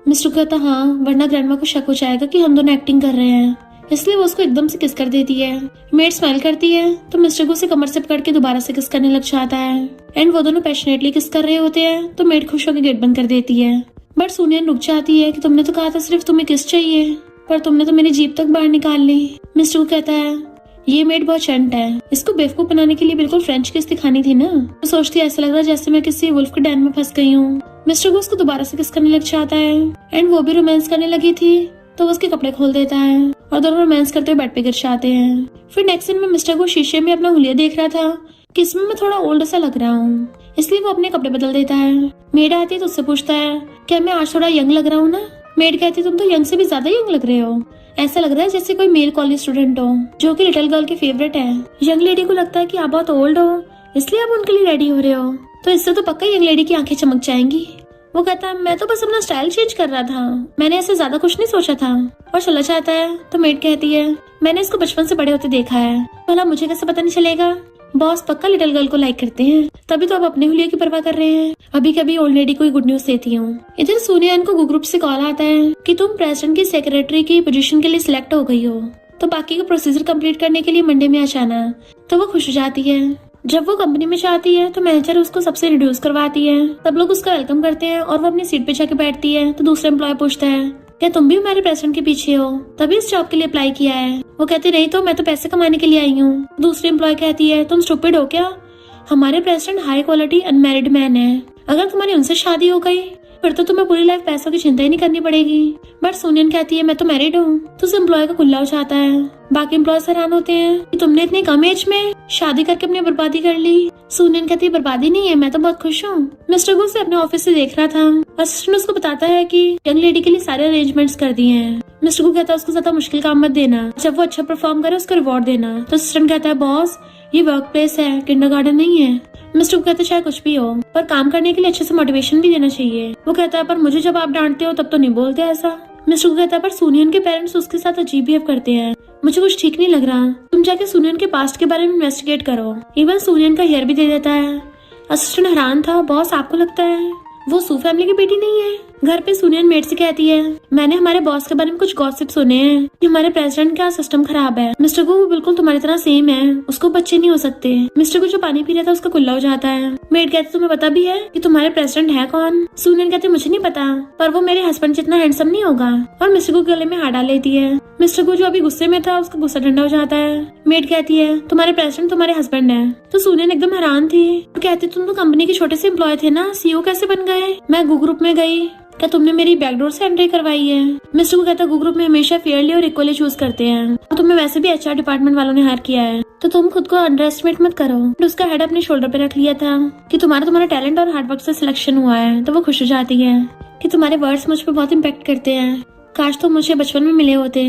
मिस्टर कहता हाँ वरना ग्रैंडमा को शक हो जाएगा कि हम दोनों एक्टिंग कर रहे हैं, इसलिए वो उसको एकदम से किस कर देती है। मेड स्माइल करती है तो मिस्टर को उसे कमर से पकड़ के दोबारा से किस करने लग जाता है एंड वो दोनों पैशनेटली किस कर रहे होते हैं। तो मेड खुश होकर गेट बंद कर देती है, बट सुनियन रुक जाती है कि तुमने तो कहा था सिर्फ तुम्हें किस चाहिए, पर तुमने तो मेरी जीप तक बाहर निकाल ली। मिस्टर को कहता है ये मेड बहुत चंट है, इसको बेवकूफ बनाने के लिए बिल्कुल फ्रेंच किस दिखानी थी ना। तो सोचती है ऐसा लग रहा है जैसे मैं किसी वुल्फ के डैन में फंस गई हूँ। मिस्टर को उसको दोबारा से किस करने लग जाता है एंड वो भी रोमांस करने लगी थी तो वो उसके कपड़े खोल देता है और दोनों रोमांस करते हुए बेड पे गिर जाते हैं। फिर नेक्स्ट सीन में मिस्टर को शीशे में अपना हुलिया देख रहा था कि इसमें मैं थोड़ा ओल्ड सा लग रहा हूँ, इसलिए वो अपने कपड़े बदल देता है। मेड आती है तो उससे पूछता है क्या मैं आज थोड़ा यंग लग रहा हूँ ना। मेड कहती है तुम तो यंग से भी ज्यादा यंग लग रहे हो, ऐसा लग रहा है जैसे कोई मेल कॉलेज स्टूडेंट हो जो कि लिटिल गर्ल की फेवरेट है। यंग लेडी को लगता है कि आप बहुत ओल्ड हो इसलिए आप उनके लिए रेडी हो रहे हो, तो इससे तो पक्का यंग लेडी की आंखें चमक जाएंगी। वो कहता है मैं तो बस अपना स्टाइल चेंज कर रहा था, मैंने ऐसे ज्यादा कुछ नहीं सोचा था, और चला जाता है। तो मेड कहती है मैंने इसको बचपन से बड़े होते देखा है, भला मुझे कैसे पता नहीं चलेगा। बॉस पक्का लिटिल गर्ल को लाइक करते हैं, तभी तो आप अपने हुलिये की परवाह कर रहे हैं। अभी कभी ओल्ड लेडी को गुड न्यूज देती हूँ। इधर सुनियन को ग्रुप से कॉल आता है कि तुम प्रेसिडेंट की सेक्रेटरी की पोजीशन के लिए सिलेक्ट हो गई हो, तो बाकी का प्रोसीजर कंप्लीट करने के लिए मंडे में आ जाना। तो वो खुश हो जाती है। जब वो कंपनी में जाती है तो मैनेजर उसको सबसे रिड्यूस करवाती है। सब लोग उसका वेलकम करते हैं और वो अपनी सीट पे जाके बैठती है। तो दूसरा एम्प्लॉय पूछता है क्या तुम भी हमारे प्रेसिडेंट के पीछे हो, तभी इस जॉब के लिए अप्लाई किया है। वो कहती नहीं तो मैं तो पैसे कमाने के लिए आई हूँ। दूसरी एम्प्लॉय कहती है तुम स्टूपिड हो क्या, हमारे president high quality unmarried man है, अगर तुम्हारी उनसे शादी हो गई फिर तो तुम्हें पूरी लाइफ पैसों की चिंता ही नहीं करनी पड़ेगी। बट सुनियन कहती है मैं तो मैरिड हूँ। तो उस एम्प्लॉय का कुल्ला हो जाता है। बाकी एम्प्लॉयज हैरान होते हैं कि तुमने इतनी कम एज में शादी करके अपनी बर्बादी कर ली। सुनियन कहती है बर्बादी नहीं है, मैं तो बहुत खुश हूँ। मिस्टर गुल से अपने ऑफिस से देख रहा था। असिस्टेंट उसको बताता है कि यंग लेडी के लिए सारे अरेंजमेंट्स कर दिए हैं। मिस्टर गुल कहता है उसको ज्यादा मुश्किल काम मत देना, जब वो अच्छा परफॉर्म करे उसको रिवॉर्ड देना। तो असिस्टेंट कहता है बॉस ये वर्क प्लेस है, किंडरगार्टन नहीं है। मिस्टर को कहते चाहे कुछ भी हो, पर काम करने के लिए अच्छे से मोटिवेशन भी देना चाहिए। वो कहता है पर मुझे जब आप डांटते हो तब तो नहीं बोलते ऐसा। मिस्टर को कहता है पर सुनियन के पेरेंट्स उसके साथ अजीब बिहेव करते हैं, मुझे कुछ ठीक नहीं लग रहा, तुम जाके सुनियन के पास्ट के बारे में इन्वेस्टिगेट करो। इवन सुनियन का हेयर भी दे देता है। असिस्टेंट हैरान था, बॉस आपको लगता है वो सू फैमिली की बेटी नहीं है? घर पे सुनियन मेड से कहती है, मैंने हमारे बॉस के बारे में कुछ गॉसिप सुने हैं कि हमारे प्रेसिडेंट का सिस्टम खराब है। मिस्टर को वो बिल्कुल तुम्हारी तरह सेम है, उसको बच्चे नहीं हो सकते। मिस्टर को जो पानी पी रहा था उसका कुल्ला हो जाता है। मेड कहती तुम्हें पता भी है कि तुम्हारे प्रेसिडेंट है कौन? सुनियन कहते मुझे नहीं पता, पर वो मेरे हस्बैंड जितना हैंडसम नहीं होगा। और मिस्टर को गले में हाथ डाल लेती है। मिस्टर को जो अभी गुस्से में था उसका गुस्सा ठंडा हो जाता है। मेड कहती है तुम्हारे प्रेसिडेंट तुम्हारे हस्बैंड है। तो सुनियन एकदम हैरान थी और कहती तुम तो कंपनी के छोटे से एम्प्लॉय थे ना, सीईओ कैसे बन गए? मैं गू ग्रुप में गई, क्या तुमने मेरी बैकडोर से एंट्री करवाई है? मिस्टर को कहता गू ग्रुप में हमेशा फेयरली और इक्वली चूज करते हैं और तुम्हें वैसे भी एचआर डिपार्टमेंट वालों ने हायर किया है, तो तुम खुद को अंडर एस्टिमेट मत करो। उसका हेड अपने शोल्डर पे रख लिया था कि तुम्हारा टैलेंट और हार्डवर्क से सिलेक्शन हुआ है। तो वो खुश हो जाती है कि तुम्हारे वर्ड्स मुझ पे बहुत इम्पैक्ट करते हैं, काश तुम मुझे बचपन में मिले होते।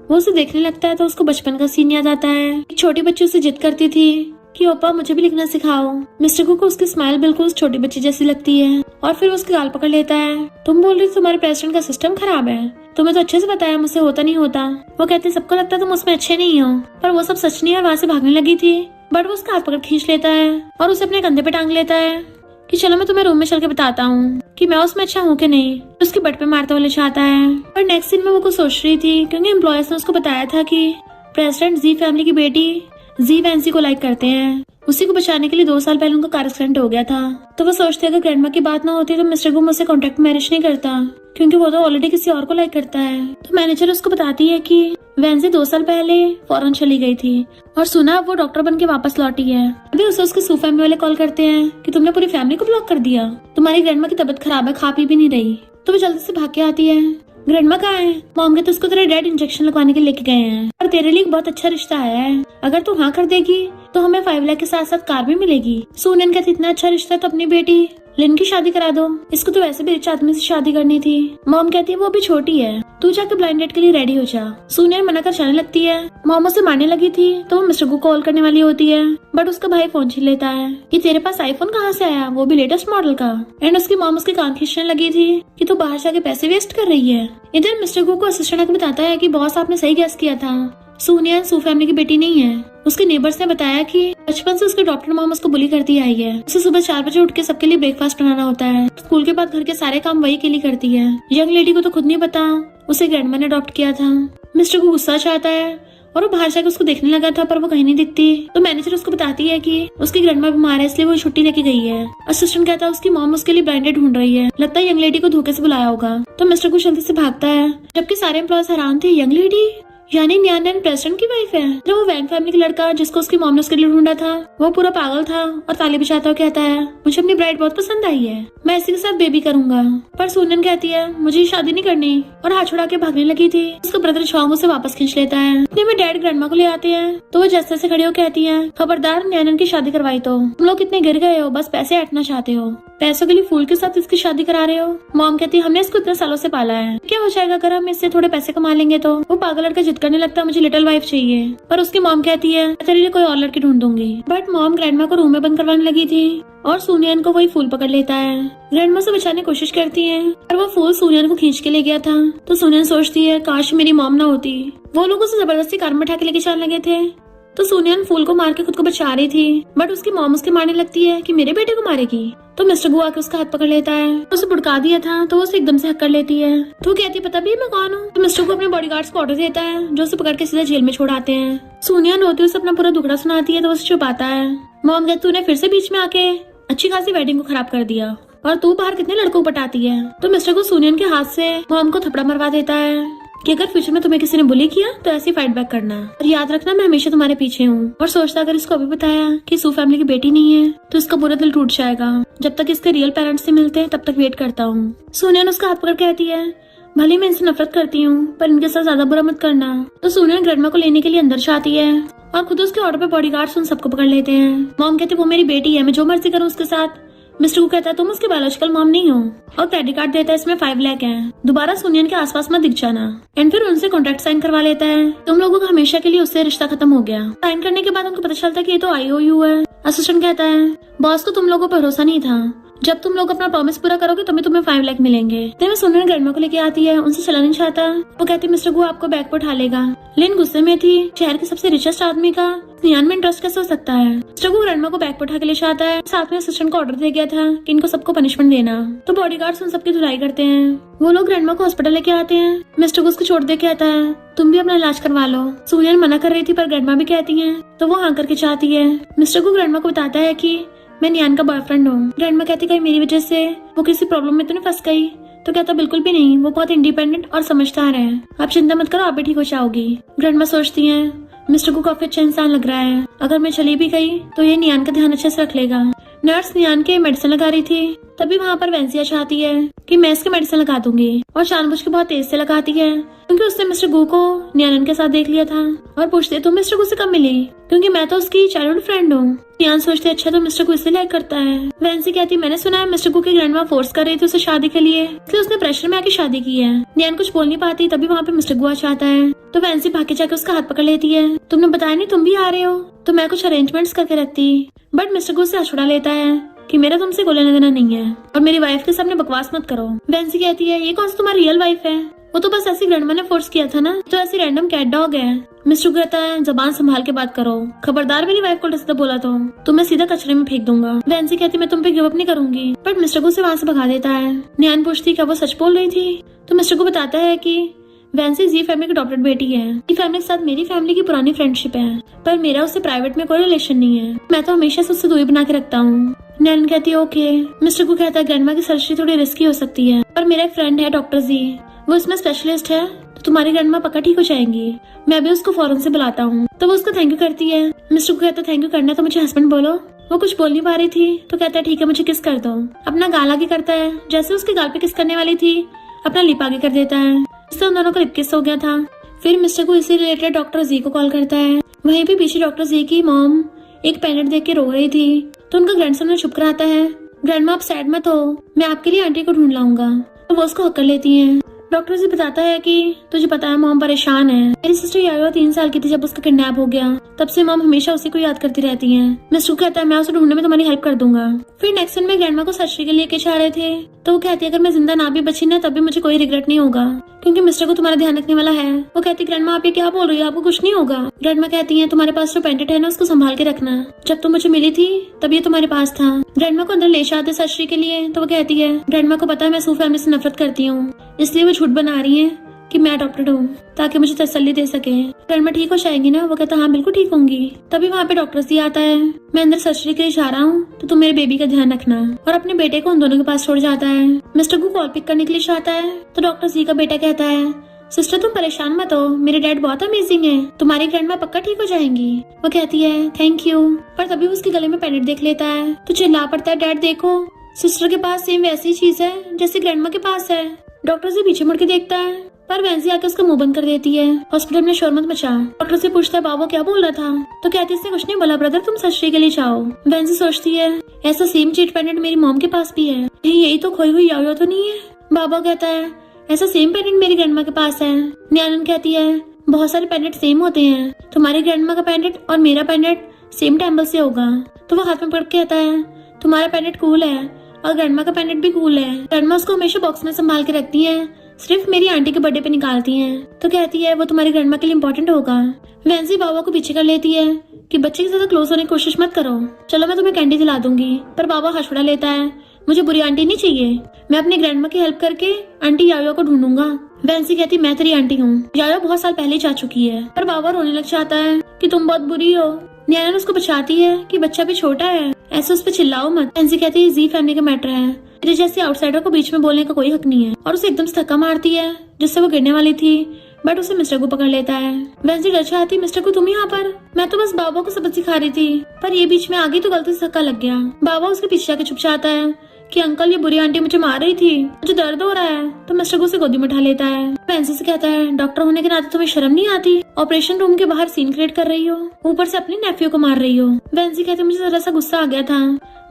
वो उसे देखने लगता है तो उसको बचपन का सीन याद आता है। एक छोटी बच्ची उससे जिद करती थी कि ओपा मुझे भी लिखना सिखाओ। मिस्टर को उसकी स्माइल बिल्कुल उस छोटी बच्ची जैसी लगती है और फिर उसके गाल पकड़ लेता है। तुम बोल रही तुम्हारे प्रेसिडेंट का सिस्टम खराब है, तुम्हें तो अच्छे से बताया मुझसे होता नहीं होता। वो कहते सबको लगता है तुम उसमें अच्छे नहीं हो, पर वो सब सच नहीं है और वहाँ से भागने लगी थी। बट वो उसका हाथ पकड़ खींच लेता है और उसे अपने कंधे पे टांग लेता है कि चलो मैं तुम्हें रूम में चल के बताता हूँ कि मैं उसमें अच्छा हूँ कि नहीं। उसकी बट पे मारते हुए ले जाता है। और नेक्स्ट सीन में वो कुछ सोच रही थी क्योंकि एम्प्लॉयज ने उसको बताया था कि प्रेसिडेंट जी फैमिली की बेटी जी वैंसी को लाइक करते हैं। उसी को बचाने के लिए 2 साल पहले उनका कार एक्सीडेंट हो गया था। तो वो सोचते अगर ग्रैंडमा की बात ना होती तो मिस्टर गुम उससे कॉन्ट्रैक्ट मैरिज नहीं करता, क्योंकि वो तो ऑलरेडी किसी और को लाइक करता है। तो मैनेजर उसको बताती है कि वैंसी 2 साल पहले फॉरेन चली गई थी और सुना वो डॉक्टर बन के वापस लौटी है। अभी उसे उसके सू फैमिली वाले कॉल करते हैं कि तुमने पूरी फैमिली को ब्लॉक कर दिया, तुम्हारी ग्रैंडमा की तबीयत खराब है, खा पी भी नहीं रही। तो वो जल्दी से भाग के आती है। ग्रैंडमा कहाँ है? मॉम कहते उसको तेरे डैड इंजेक्शन लगवाने के लेके गए हैं और तेरे लिए एक बहुत अच्छा रिश्ता आया है, अगर तू हाँ कर देगी तो हमें 5 लाख के साथ साथ कार भी मिलेगी। सुनियन कहती इतना अच्छा रिश्ता तो अपनी बेटी लिन की शादी करा दो, इसको तो वैसे भी रिच आदमी से शादी करनी थी। मॉम कहती है वो अभी छोटी है, तू जाकर ब्लाइंड डेट के लिए रेडी हो जा। सुनियन मना कर जाने लगती है। मॉम उसे मारने लगी थी तो वो मिस्टर को कॉल करने वाली होती है, बट उसका भाई फोन छीन लेता है कि तेरे पास आईफोन कहाँ से आया, वो भी लेटेस्ट मॉडल का। एंड उसकी मॉम उसके कान खींचने लगी थी कि तू बाहर जाके पैसे वेस्ट कर रही है। इधर मिस्टर को असिस्टेंट आके बताता है कि बॉस आपने सही गैस किया था, सुनियन सू फैमिली की बेटी नहीं है। उसके नेबर्स ने बताया कि बचपन से उसके डॉक्टर मॉम उसको बुली करती आई है। उसे सुबह 4 बजे उठ के सबके लिए ब्रेकफास्ट बनाना होता है। स्कूल के बाद घर के सारे काम वही के लिए करती है। यंग लेडी को तो खुद नहीं पता उसे ग्रैंडमा ने अडॉप्ट किया था। मिस्टर को गुस्सा चाहता है और वो बाहर जाकर उसको देखने लगा था, पर वो कहीं नहीं दिखती। तो मैनेजर उसको बताती है कि उसकी ग्रैंडमा बीमार है इसलिए वो छुट्टी लेके गई है। असिस्टेंट कहता है उसकी मॉम उसके लिए ब्लाइंडेड ढूंढ रही है, लगता है यंग लेडी को धोखे से बुलाया होगा। तो मिस्टर को जल्दी से भागता है, जबकि सारे एम्प्लॉयज हैरान थे, यंग लेडी यानी न्यान प्रेसिडेंट की वाइफ है। तो वो वैंग फैमिली का लड़का जिसको उसकी मॉम ने उसके लिए ढूंढा था वो पूरा पागल था और ताली बजाता हुआ कहता है मुझे अपनी ब्राइड बहुत पसंद आई है, मैं इसी के साथ बेबी करूंगा। पर सुनियन कहती है मुझे शादी नहीं करनी और हाथ छुड़ा के भागने लगी थी। उसका ब्रदर छांग उसे वापस खींच लेता है। इतने में डैड ग्रैंडमा को ले आते हैं तो वो जैसे से खड़ी हो कहती है खबरदार न्यान की शादी करवाई तो तुम लोग कितने गिर गए हो, बस पैसे ऐंठना चाहते हो, पैसों के लिए फूल के साथ इसकी शादी करा रहे हो। मॉम कहती है हमने इसको इतने सालों से पाला है, क्या हो जाएगा अगर हम इससे थोड़े पैसे कमा लेंगे। तो वो पागल लड़का जिद करने लगता है मुझे लिटिल वाइफ चाहिए, पर उसकी मॉम कहती है तेरे लिए कोई और लड़की ढूंढ दूंगी। बट मॉम ग्रैंडमा को रूम में बंद करवाने लगी थी और सुनियन को वही फूल पकड़ लेता है। ग्रैंडमा से बचाने की कोशिश करती है पर वो फूल सुनियन को खींच के ले गया था। तो सुनियन सोचती है काश मेरी मॉम ना होती। वो लोग उसे जबरदस्ती कार में उठा के लेके जाने लगे थे। तो सुनियन फूल को मार के खुद को बचा रही थी, बट उसकी मॉम उसके मारने लगती है कि मेरे बेटे को मारेगी। तो मिस्टर गु आके उसका हाथ पकड़ लेता है, उसे भड़का दिया था तो वो उसे एकदम से हक कर लेती है। तो कहती है पता भी मैं कौन हूँ। तो मिस्टर को अपने बॉडीगार्ड्स को ऑर्डर देता है जो उसे पकड़ के सीधा जेल में छोड़ आते हैं। सुनियन रोती हुई उसे अपना पूरा दुखड़ा सुनाती है तो उसे छुपाता है। मॉम कहती तूने फिर से बीच में आके अच्छी खासी वेडिंग को खराब कर दिया और तू बाहर कितने लड़कों को पटाती है। तो मिस्टर को सुनियन के हाथ से मॉम को थपड़ा मरवा देता है कि अगर फ्यूचर में तुम्हें किसी ने बुली किया तो ऐसे फाइट बैक करना और याद रखना मैं हमेशा तुम्हारे पीछे हूँ। और सोचता अगर इसको अभी बताया कि सू फैमिली की बेटी नहीं है तो इसका पूरा दिल टूट जाएगा। जब तक इसके रियल पेरेंट्स से मिलते हैं तब तक वेट करता हूँ। सुनियन उसका हाथ पकड़ कहती है भले मैं इनसे नफरत करती हूँ पर इनके साथ ज्यादा बुरा मत करना। तो सुनियन ग्रैंडमा को लेने के लिए अंदर जाती है और खुद उसके ऑर्डर पे बॉडीगार्ड्स उन सबको पकड़ लेते हैं। मॉम कहती वो मेरी बेटी है, मैं जो मर्जी करूँ उसके साथ। मिस्टर को कहता है तुम उसके बायोलॉजिकल मॉम नहीं हो और क्रेडिट कार्ड देता है इसमें 5 लाख है, दोबारा सुनियन के आसपास मत दिख जाना। एंड फिर उनसे कॉन्ट्रैक्ट साइन करवा लेता है। तुम लोगों का हमेशा के लिए उससे रिश्ता खत्म हो गया। साइन करने के बाद उनको पता चलता है कि ये तो IOU है। असिस्टेंट कहता है बॉस को तुम लोगों पर भरोसा नहीं था, जब तुम लोग अपना प्रॉमिस पूरा करोगे तभी तुम्हें 5 लाख मिलेंगे। तो मैं सुनने ग्रैंडमा को लेके आती है, उनसे चला नहीं चाहता। वो कहती मिस्टर गु आपको बैग पर उठा लेगा। लिन गुस्से में थी, शहर के सबसे रिचेस्ट आदमी का नियान में इंटरेस्ट कैसे हो सकता है। मिस्टर गु ग्रैंडमा को बैग पर उठा के ले आता है। साथ में असिस्टेंट को ऑर्डर दे गया था कि इनको सबको पनिशमेंट देना। तो बॉडीगार्ड्स उन सबकी धुलाई करते हैं। वो लोग ग्रैंडमा को हॉस्पिटल लेके आते हैं। मिस्टर गु उसको छोड़ दे के आता है, तुम भी अपना इलाज करवा लो। सुनियन मना कर रही थी पर ग्रैंडमा भी कहती है, तो वो हाँ करके चाहती है। मिस्टर गु ग्रैंडमा को बताता है कि मैं नियान का बॉयफ्रेंड हूँ। ग्रैंडमा कहती कहीं मेरी वजह से वो किसी प्रॉब्लम में तो नहीं फंस गई। तो कहता बिल्कुल भी नहीं, वो बहुत इंडिपेंडेंट और समझदार है। आप चिंता मत करो, आप भी ठीक हो जाओगी। ग्रैंडमा सोचती है मिस्टर को काफी अच्छा इंसान लग रहा है, अगर मैं चली भी गई तो ये नियान का ध्यान अच्छे से रख लेगा। नर्स नियान के मेडिसिन लगा रही थी, तभी वहाँ पर वेंसिया चाहती है कि मैं इसके मेडिसिन लगा दूंगी और जानबूझ के बहुत तेज से लगाती है क्योंकि उसने मिस्टर गु को नियान के साथ देख लिया था और पूछती है तुम मिस्टर गु से कब मिली, क्योंकि मैं तो उसकी चाइल्डहुड फ्रेंड हूँ। नियान सोचते अच्छा तो मिस्टर गु इसलिए लाइक करता है। वेंसी कहती मैंने सुना है मिस्टर गु की ग्रैंडमा फोर्स कर रही थी उसे शादी के लिए, इसलिए उसने प्रेशर में आके शादी की है। नियान कुछ बोल नहीं पाती, तभी वहाँ पे मिस्टर गु आ जाता है। तो वेंसी भागे जाके उसका हाथ पकड़ लेती है, तुमने बताया नहीं तुम भी आ रहे हो, तो मैं कुछ अरेंजमेंट्स करके रखती। बट मिस्टर गु से छुड़ा लेता है कि मेरा तुमसे कोई लेना देना नहीं है और मेरी वाइफ के सामने बकवास मत करो। वेंसी कहती है ये कौन सा तुम्हारी रियल वाइफ है, वो तो बस ऐसी ग्रैंडमा ने फोर्स किया था ना, तो ऐसी रैंडम कैट डॉग है। मिस्टर कहता है जबान संभाल के बात करो, खबरदार मेरी वाइफ को उल्टा सीधा बोला तो मैं सीधा कचरे में फेंक दूंगा। वेंसी कहती मैं तुम पे गिव अप नहीं करूंगी, बट मिस्टर को उसे वहाँ से भगा देता है। नियान पूछती क्या वो सच बोल रही थी, तो मिस्टर को बताता है कि वेंसी जी फैमिली की अडॉप्टेड बेटी है। ये फैमिली के साथ मेरी फैमिली की पुरानी फ्रेंडशिप है, पर मेरा उससे प्राइवेट में कोई रिलेशन नहीं है, मैं तो हमेशा से उससे दूरी बना के रखता हूँ। नैन कहती है ओके। मिस्टर को कहता है ग्रैंडमा की सर्जरी थोड़ी रिस्की हो सकती है, पर मेरा एक फ्रेंड है डॉक्टर जी, वो इसमें स्पेशलिस्ट है, तो तुम्हारी ग्रैंडमा पक्का ठीक हो जाएंगी। मैं भी उसको फौरन से बुलाता हूँ। तो वो उसको थैंक यू करती है। मिस्टर को कहता है थैंक यू करना तो मुझे हस्बैंड बोलो। वो कुछ बोल नहीं पा रही थी, तो कहता है ठीक है मुझे किस कर दो। अपना गाल आगे करता है, जैसे उसके गाल पे किस करने वाली थी अपना लिप आगे कर देता है, इससे उन दोनों का लिप किस हो गया था। फिर मिस्टर को इसी रिलेटेड डॉक्टर जी को कॉल करता है। वहीं पे पीछे डॉक्टर जी की मॉम एक पेनेट देख के रो रही थी, तो उनका ग्रैंडसन ने चुप कराता है, ग्रैंडमा आप सैड मत हो, मैं आपके लिए आंटी को ढूंढ लाऊंगा। तो वो उसको हक कर लेती है। डॉक्टर जी बताता है कि तुझे पता है मॉम परेशान है, मेरी सिस्टर यायो 3 साल की थी जब उसका किडनैप हो गया, तब से मॉम हमेशा उसी को याद करती रहती है। मिस्टर कहता है मैं उसे ढूंढने में तुम्हारी हेल्प कर दूंगा। फिर नेक्स्ट दिन में ग्रैंडमा को सर्जरी के लिए लेके जा रहे थे, तो वो कहती है अगर मैं जिंदा ना भी बची ना तब भी मुझे कोई रिग्रेट नहीं होगा, क्योंकि मिस्टर को तुम्हारा ध्यान रखने वाला है। वो कहती ग्रैंडमा आप ये क्या बोल रही हो, आपको कुछ नहीं होगा। ग्रैंडमा कहती है तुम्हारे पास जो पेंडेंट है ना उसको संभाल के रखना, जब तुम मुझे मिली थी तब ये तुम्हारे पास था। ग्रैंडमा को अंदर ले जाते सर्जरी के लिए, तो वो कहती है ग्रैंडमा को पता है मैं सू फैमिली से नफरत करती हूँ, इसलिए वो झूठ बना रही है कि मैं अडॉप्टेड हूँ ताकि मुझे तसल्ली दे सके। ग्रैंडमा ठीक हो जाएगी ना, वो कहता हाँ बिल्कुल ठीक होंगी। तभी वहाँ पे डॉक्टर जी आता है, मैं अंदर सर्जरी के लिए जा रहा हूँ तो तुम मेरे बेबी का ध्यान रखना, और अपने बेटे को उन दोनों के पास छोड़ जाता है। मिस्टर को कॉल पिक करने के लिए चाहता है, तो डॉक्टर जी का बेटा कहता है सिस्टर तुम परेशान मत हो, मेरे डैड बहुत अमेजिंग है, तुम्हारी ग्रैंडमा पक्का ठीक हो जाएंगी। वो कहती है थैंक यू, पर तभी उसके गले में पेंडेंट देख लेता है, तो चिल्ला पड़ता है डैड देखो सिस्टर के पास सेम वैसी चीज है जैसे ग्रैंडमा के पास है। डॉक्टर से पीछे मुड़ के देखता है, पर वेंसी आके उसका मुंह बंद कर देती है। हॉस्पिटल में शोर मत मचा। डॉक्टर से पूछता है बाबा क्या बोल रहा था, तो कहती है इसने कुछ नहीं बोला ब्रदर, तुम सर्जरी के लिए जाओ। वेंसी सोचती है ऐसा सेम चीट पेंडेंट मेरी मॉम के पास भी है, यही तो खोई हुई यायो तो नहीं है। बाबा कहता है ऐसा सेम पेंडेंट मेरी ग्रैंडमा के पास है। न्यालन कहती है बहुत सारे पेंडेंट सेम होते हैं, तुम्हारी ग्रैंडमा का पेंडेंट और मेरा पेंडेंट सेम टेम्पल से होगा। तो वो हाथ में पकड़ के कहता है तुम्हारा पेंडेंट कूल है और ग्रैंडमा का पेंडेंट भी कूल है। ग्रैंडमा उसको हमेशा बॉक्स में संभाल के रखती है, सिर्फ मेरी आंटी के बर्थडे पे निकालती हैं। तो कहती है वो तुम्हारी ग्रैंडमा के लिए इम्पोर्टेंट होगा। वेंसी बाबा को पीछे कर लेती है कि बच्चे के साथ क्लोज होने की कोशिश मत करो, चलो मैं तुम्हें कैंडी दिला दूंगी। पर बाबा हंसड़ा लेता है, मुझे बुरी आंटी नहीं चाहिए, मैं अपनी ग्रैंडमा की हेल्प करके आंटी यायो को ढूंढूंगा। वेंसी कहती मैं तेरी आंटी हूँ, यायो बहुत साल पहले जा चुकी है। पर बाबा रोने लग जाता है कि तुम बहुत बुरी हो। न्यायन उसको बचाती है कि बच्चा भी छोटा है, ऐसे उस पर चिल्लाओ मत। वेंसी कहती है जी फैमिली का मैटर है, मेरे जैसे आउटसाइडर को बीच में बोलने का कोई हक नहीं है, और उसे एकदम से धक्का मारती है जिससे वो गिरने वाली थी, बट उसे मिस्टर को पकड़ लेता है। वेंसी डर जाती मिस्टर को तुम यहाँ पर, मैं तो बस बाबा को सबक सिखा रही थी, पर ये बीच में आ गई तो गलती से धक्का लग गया। बाबा उसके पीछे जाके छुप जाता है कि अंकल ये बुरी आंटी मुझे मार रही थी, मुझे दर्द हो रहा है। तो मिस्टर को उसे गोदी में उठा लेता है। वेंसी से कहता है डॉक्टर होने के नाते तुम्हें शर्म नहीं आती, ऑपरेशन रूम के बाहर सीन क्रिएट कर रही हो, ऊपर से अपनी नेफ्यू को मार रही हो। वेंसी कहती मुझे जरा सा गुस्सा आ गया था,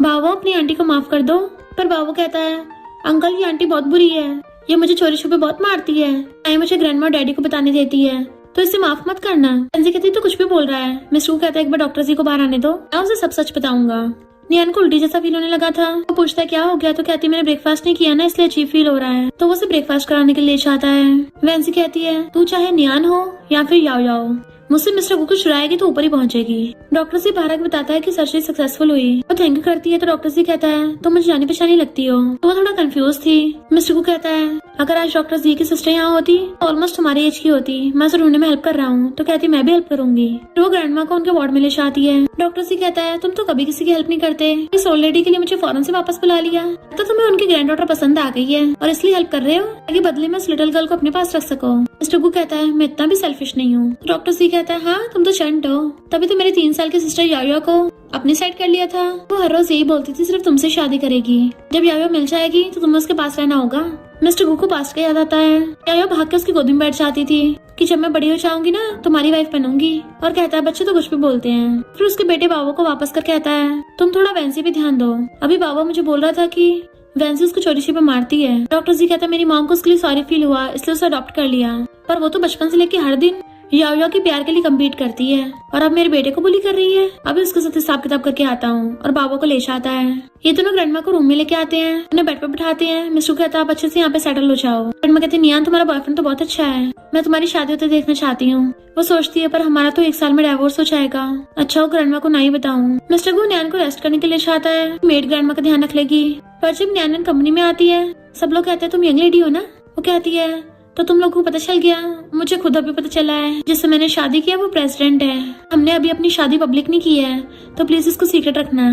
बाबा अपनी आंटी को माफ कर दो। पर बाबा कहता है अंकल ये आंटी बहुत बुरी है, ये मुझे चोरी छुपे बहुत मारती है, आई मुझे ग्रैंडमा और डैडी को बताने देती है, तो इसे माफ मत करना। वेंसी कहती तो कुछ भी बोल रहा है। मिस्टर को कहता है एक बार डॉक्टर जी को बाहर आने दो, मैं उसे सब सच बताऊंगा। नियान को उल्टी जैसा फील होने लगा था। वो पूछता है क्या हो गया, तो कहती है मैंने ब्रेकफास्ट नहीं किया ना, इसलिए अजीब फील हो रहा है। तो वो उसे ब्रेकफास्ट कराने के लिए चाहता है। वैंसी कहती है तू चाहे नियान हो या फिर याओ याओ, मुझसे मिस्टर गु को चुराएगी तो ऊपर ही पहुंचेगी। डॉक्टर से बाहर बताता है कि सर्जरी सक्सेसफुल हुई। वो थैंक यू करती है तो डॉक्टर से कहता है तो मुझे जानी पहचानी लगती हो। तो वो थोड़ा कंफ्यूज थी। मिस्टर गु कहता है अगर आज डॉक्टर जी की सिस्टर यहाँ होती ऑलमोस्ट हमारी एज की होती, मैं उसे ढूंढने में हेल्प कर रहा हूँ। तो कहती मैं भी हेल्प करूंगी। तो वो ग्रैंडमा को उनके वार्ड में ले आती है। डॉक्टर से कहता है तुम तो कभी किसी की हेल्प नहीं करते, इस ओल्ड लेडी के लिए मुझे फौरन से वापस बुला लिया। तो तुम्हें उनकी ग्रैंड डॉटर पसंद आ गई है और इसलिए हेल्प कर रहे हो ताकि बदले में उस लिटिल गर्ल को अपने पास रख सको। मिस्टर गु कहता है मैं इतना भी सेल्फिश नहीं हूँ। डॉक्टर सी कहता है हाँ तुम तो चंट हो, तभी तो मेरी 3 साल की सिस्टर याओ को अपनी साइड कर लिया था। वो हर रोज यही बोलती थी सिर्फ तुमसे शादी करेगी, जब याओ मिल जाएगी तो तुम्हें उसके पास रहना होगा। मिस्टर गु को पास्ट का याद आता है। याओ भाग के उसकी गोदी में बैठ जाती थी कि जब मैं बड़ी हो जाऊंगी ना तुम्हारी वाइफ बनूंगी। और कहता है बच्चे तो कुछ भी बोलते हैं। फिर उसके बेटे बाबा को वापस कर कहता है तुम थोड़ा वैंसी पे ध्यान दो, अभी बाबा मुझे बोल रहा था कि वैंसी उसको चोरी छिपे मारती है। डॉक्टर जी कहता है मेरी मॉम को उसके लिए सॉरी फील हुआ इसलिए उसे अडॉप्ट कर लिया, पर वो तो बचपन से लेके हर दिन याओ के प्यार के लिए कम्पीट करती है और अब मेरे बेटे को बुली कर रही है। अभी उसके साथ हिसाब किताब करके आता हूँ। और बाबा को ले जाता है। ये दोनों ग्रैंडमा को रूम में लेके आते हैं, उन्हें बेड पर बिठाते हैं। मिस्टर कहता है आप अच्छे से यहाँ पे सेटल हो जाओ। ग्रैंडमा कहती है नियान तुम्हारा बॉयफ्रेंड तो बहुत अच्छा है, मैं तुम्हारी शादी होते देखना चाहती हूँ। वो सोचती है पर हमारा तो 1 साल में डिवोर्स हो जाएगा। अच्छा वो ग्रैंडमा को नहीं बताऊँ। मिस्टर गु नियान को रेस्ट करने के लिए चाहता है, मेड ग्रैंडमा का ध्यान रख लेगी। पर जब नियान कंपनी में आती है सब लोग कहते हैं तुम यंग लेडी हो ना। वो कहती है तो तुम लोगों को पता चल गया, मुझे खुद अभी पता चला है जिससे मैंने शादी किया वो प्रेसिडेंट है। हमने अभी अपनी शादी पब्लिक नहीं की है तो प्लीज इसको सीक्रेट रखना।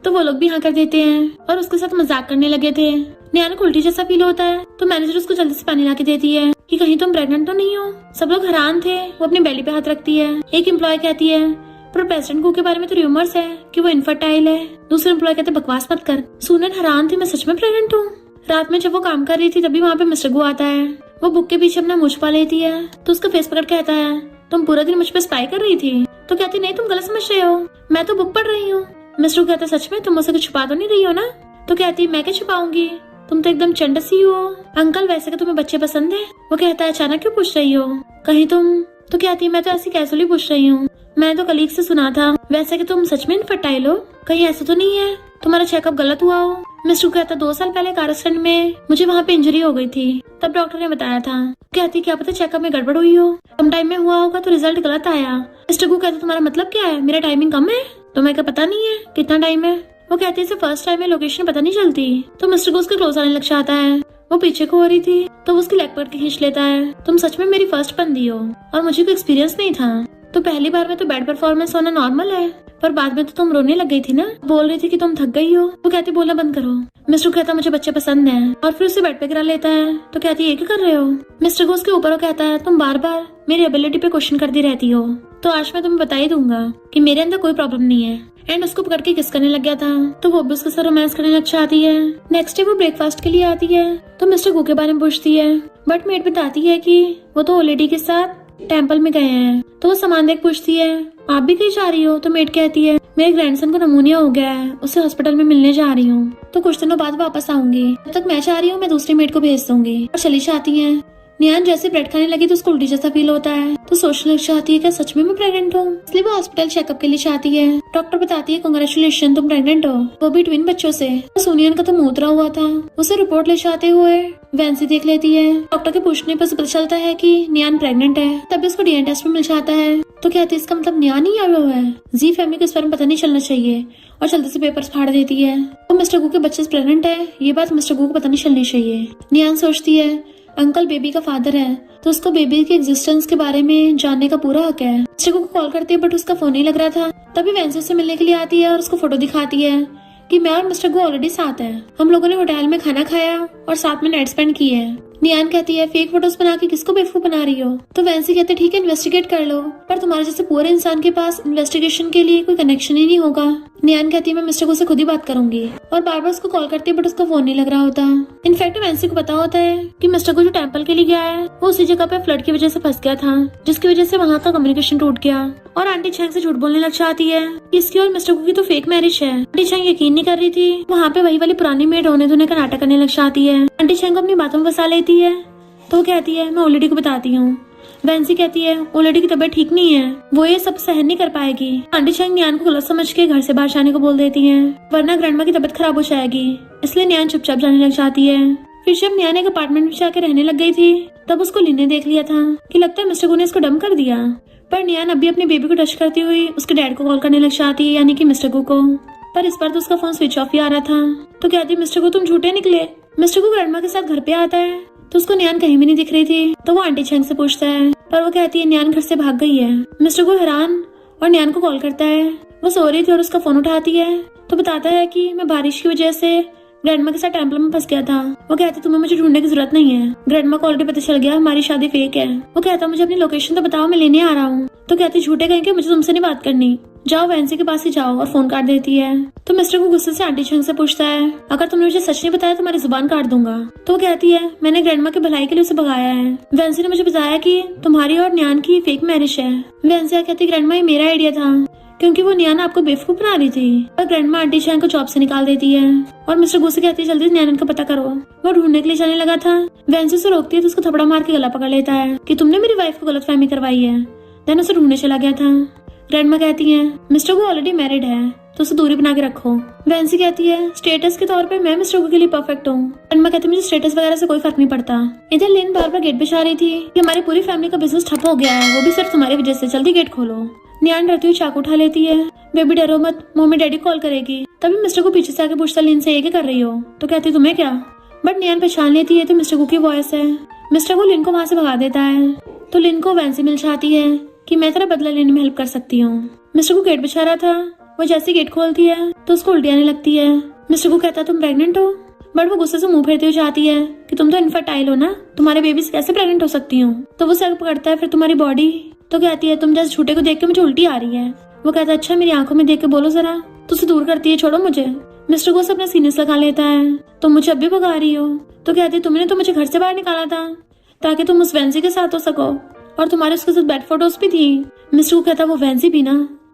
तो वो लोग भी हाँ कर देते हैं और उसके साथ मजाक करने लगे थे। नियान को उल्टी जैसा फील होता है तो मैनेजर उसको जल्दी से पानी ला के देती है कि कहीं तुम प्रेग्नेंट तो नहीं हो। सब लोग हैरान थे। वो अपनी बेली पे हाथ रखती है। एक एम्प्लॉय कहती है पर प्रेसिडेंट गु के बारे में तो रूमर्स है कि वो इनफर्टाइल है। दूसरे एम्प्लॉय कहते बकवास मत कर। सुनन हैरान थी मैं सच में प्रेग्नेंट हूँ। रात में जब वो काम कर रही थी तभी वहाँ पे मिस्टर गु आता है। वो बुक के पीछे अपना मुंह छुपा लेती है तो उसका फेस पकड़ कहता है तुम पूरा दिन मुझ पे स्पाई कर रही थी। तो कहती नहीं तुम गलत समझ रहे हो, मैं तो बुक पढ़ रही हूँ। मिस्टर कहता सच में तुम मुझसे कुछ छुपा तो नहीं रही हो ना। तो कहती मैं क्या छुपाऊंगी, तुम तो एकदम चंडसी हो। अंकल वैसे कि तुम्हें बच्चे पसंद है। वो कहता है अचानक क्यों पूछ रही हो, कहीं तुम। तो कहती मैं तो ऐसी कैजुअली पूछ रही हूँ, मैंने तो कलीग से सुना था वैसे कि तुम सच में इनफर्टाइल हो, कहीं ऐसा तो नहीं है तुम्हारा चेकअप गलत हुआ हो। मिस्टर कहता 2 साल पहले कार एक्सीडेंट में मुझे वहाँ पे इंजरी हो गई थी, तब डॉक्टर ने बताया था। कहती क्या पता चेकअप में गड़बड़ हुई हो, कम टाइम में हुआ होगा तो रिजल्ट गलत आया। मिस्टर गु कहता तुम्हारा मतलब क्या है, मेरा टाइमिंग कम है। तो मैं क्या पता नहीं है कितना टाइम है। वो कहती है फर्स्ट टाइम में लोकेशन पता नहीं चलती। तो मिस्टर गु उसके क्लोज आने लग जाता है। वो पीछे को हो रही थी तो वो उसकी लेग पकड़ के खींच लेता है। तुम सच में मेरी फर्स्ट बंदी हो और मुझे कोई एक्सपीरियंस नहीं था, तो पहली बार में तो बैड परफॉर्मेंस होना नॉर्मल है, पर बाद में तो तुम रोने लग गई थी ना, बोल रही थी कि तुम थक गई हो। वो कहती बोलना बंद करो। मिस्टर कहता मुझे बच्चे पसंद हैं और फिर उसे बेड पे गिरा लेता है। तो कहती ये क्या कर रहे हो। मिस्टर को उसके ऊपर कहता है तुम बार बार मेरी एबिलिटी पे क्वेश्चन करती रहती हो, तो आज मैं तुम्हें बता ही दूंगा कि मेरे अंदर कोई प्रॉब्लम नहीं है। एंड उसको पकड़ के किस करने लग गया था तो वो भी उसके साथ रोमांस करने लग जाती है। नेक्स्ट डे वो ब्रेकफास्ट के लिए आती है तो मिस्टर गु के बारे में पूछती है, बट मेड बताती है कि वो तो लेडी के साथ टेम्पल में गए हैं। तो वो सामान देख पूछती है आप भी कहीं जा रही हो। तो मेड कहती है मेरे ग्रैंडसन को नमूनिया हो गया है, उसे हॉस्पिटल में मिलने जा रही हूँ, तो कुछ दिनों बाद वापस आऊंगी, जब तक मैं जा रही हूँ मैं दूसरी मेड को भेज दूंगी। और चली जाती है। नियान जैसे ब्रेड खाने लगी तो उसको उल्टी जैसा फील होता है तो सोचने लग जाती है क्या सच में मैं प्रेग्नेंट हूँ, इसलिए वो हॉस्पिटल चेकअप के लिए जाती है। डॉक्टर बताती है कांग्रेचुलेशन तुम प्रेग्नेंट हो, वो भी ट्विन बच्चों से। सुनियन का तो मुंह उतरा हुआ था। उसे रिपोर्ट ले जाते हुए वैंसी देख लेती है। डॉक्टर के पूछने पर पता चलता है कि नियान प्रेग्नेंट है। तभी उसको डीएनए टेस्ट में मिल जाता है। तो कहती है इसका मतलब नियान ही आया हुआ है। जी फैमिली को इस बारे में पता नहीं चलना चाहिए और जल्दी से पेपर्स फाड़ देती है। वो मिस्टर गु के बच्चे प्रेग्नेंट है, ये बात मिस्टर गु को पता नहीं चलनी चाहिए। नियान सोचती है अंकल बेबी का फादर है तो उसको बेबी के एग्जिस्टेंस के बारे में जानने का पूरा हक है। मिस्टर गु को कॉल करती है बट उसका फोन नहीं लग रहा था। तभी वैंसी से मिलने के लिए आती है और उसको फोटो दिखाती है कि मैं और मिस्टर गु ऑलरेडी साथ हैं। हम लोगों ने होटल में खाना खाया और साथ में नाइट स्पेंड की है। नियान कहती है फेक फोटोज बना के किसको बेवकूफ बना रही हो। तो वैंसी कहते ठीक है इन्वेस्टिगेट कर लो, पर तुम्हारे जैसे पूरे इंसान के पास इन्वेस्टिगेशन के लिए कोई कनेक्शन ही नहीं होगा। नियान कहती है मैं मिस्टर गु से खुद ही बात करूंगी और बार बार उसको कॉल करती है बट उसका फोन नहीं लग रहा होता। इनफैक्ट वैंसी को पता होता है कि मिस्टर गु जो टेम्पल के लिए गया है वो उसी जगह पे फ्लड की वजह से फंस गया था, जिसकी वजह से वहाँ का कम्युनिकेशन टूट गया। और आंटी चैंग से झूठ बोलने लग जाती है इसकी और मिस्टर गु की तो फेक मैरिज है। आंटी चैंग यकीन नहीं कर रही थी, वहाँ पे वही वाली पुरानी मेड होने धोने का नाटक करने लग जाती है। आंटी चैंग को अपनी बातों में फंसा लेती है तो वो कहती है मैं ओलेडी को बताती हूँ। वैंसी कहती है वो लड़की की तबीयत ठीक नहीं है, वो ये सब सहन नहीं कर पाएगी। आंटी चैंग न्यान को गलत समझ के घर से बाहर जाने को बोल देती है, वरना ग्रैंडमा की तबीयत खराब हो जाएगी। इसलिए न्यान चुपचाप जाने लग जाती है। फिर जब न्यान एक अपार्टमेंट में जाकर रहने लग गई थी, तब उसको लिन ने देख लिया था कि लगता है मिस्टर गु ने इसको डंप कर दिया। पर न्यान अभी अपनी बेबी को टच करती हुई उसके डैड को कॉल करने लग जाती है, यानी कि मिस्टर गु को। पर इस बार तो उसका फोन स्विच ऑफ ही आ रहा था। तो कहती मिस्टर गु तुम झूठे निकले। मिस्टर गु ग्रैंडमा के साथ घर पे आता है तो उसको न्यान कहीं भी नहीं दिख रही थी। तो वो आंटी चैंग से पूछता है, पर वो कहती है न्यान घर से भाग गई है। मिस्टर गु हैरान और न्यान को कॉल करता है। वो सो रही थी और उसका फोन उठाती है तो बताता है कि मैं बारिश की वजह से ग्रैंडमा के साथ टेम्पल में फंस गया था। वो कहती तुम्हें मुझे ढूंढने की जरूरत नहीं है, ग्रैंडमा को ऑलरेडी पता चल गया हमारी शादी फेक है। वो कहता मुझे अपनी लोकेशन तो बताओ, मैं लेने आ रहा हूँ। तो कहती झूठे कहीं के मुझे तुमसे नहीं बात करनी, जाओ वैंसी के पास ही जाओ, और फोन काट देती है। तो मिस्टर को गुस्से से आंटी चैंग से पूछता है, अगर तुमने मुझे सच नहीं बताया तो तुम्हारी जुबान काट दूंगा। तो वो कहती है मैंने ग्रैंडमा की भलाई के लिए उसे भगाया है। वैंसी ने मुझे बताया कि तुम्हारी और न्यान की फेक मैरिज है। वैंसी कहती ग्रैंडमा ये मेरा आइडिया था, क्योंकि वो न्यान आपको बेवकूफ बना रही थी। और ग्रैंडमा आंटी चैंग को जॉब से निकाल देती है। और मिस्टर गु से कहती है जल्दी न्यान का पता करो। वो ढूंढने के लिए जाने लगा था। वैंसी उसे रोकती है तो उसको थपड़ा मार के गला पकड़ लेता है कि तुमने मेरी वाइफ को गलतफहमी करवाई है। देन उसे ढूंढने चला गया था। ग्रैंडमा कहती है मिस्टर गु ऑलरेडी मैरिड है तो उसे दूरी बना के रखो। वैंसी कहती है स्टेटस के तौर पे मैं मिस्टर गु के लिए परफेक्ट हूँ। ग्रैंडमा कहती है मुझे स्टेटस वगैरह से कोई फर्क नहीं पड़ता। इधर लिन बार बार गेट पे जा रही थी कि हमारी पूरी फैमिली का बिजनेस ठप हो गया है, वो भी सिर्फ तुम्हारी वजह से, जल्दी गेट खोलो। न्यान डरती हुई चाकू उठा लेती है, बेबी डरो मत, मम्मी डैडी कॉल करेगी। तभी मिस्टर को पीछे से आके पूछता लिन से ये क्या कर रही हो। तो कहती तुम्हें क्या। बट न्यान पहचान लेती है तो मिस्टर गु की वॉइस है। मिस्टर गु लिन को वहां से भगा देता है। तो लिन को वैंसी मिल जाती है कि मैं तेरा बदला लेने में हेल्प कर सकती हूँ। मिस्टर को गेट बिछा रहा था, वो जैसे गेट खोलती है तो उसको उल्टी आने लगती है। मिस्टर को कहता तुम प्रेग्नेंट हो। बट वो गुस्से से मुंह फेरती हुई जाती है कि तुम तो इनफर्टाइल हो ना, तुम्हारे बेबी से कैसे प्रेग्नेंट हो सकती हूँ। तो वो सर पकड़ता है फिर तुम्हारी बॉडी। तो कहती है तुम जैसे झूठे को देख के मुझे उल्टी आ रही है। वो कहता है अच्छा मेरी आंखों में देख के बोलो जरा। तो उसे दूर करती है, छोड़ो मुझे। मिस्टर को अपना सीने से लगा लेता है, तुम मुझे अब भी भगा रही हो। तो कहती है तुमने तो मुझे घर से बाहर निकाला था ताकि तुम उस वैंसी के साथ हो सको, और तुम्हारे उसके साथ बेड फोटोज भी थी। मिस्टर को कहता वो वैंसी भी ना।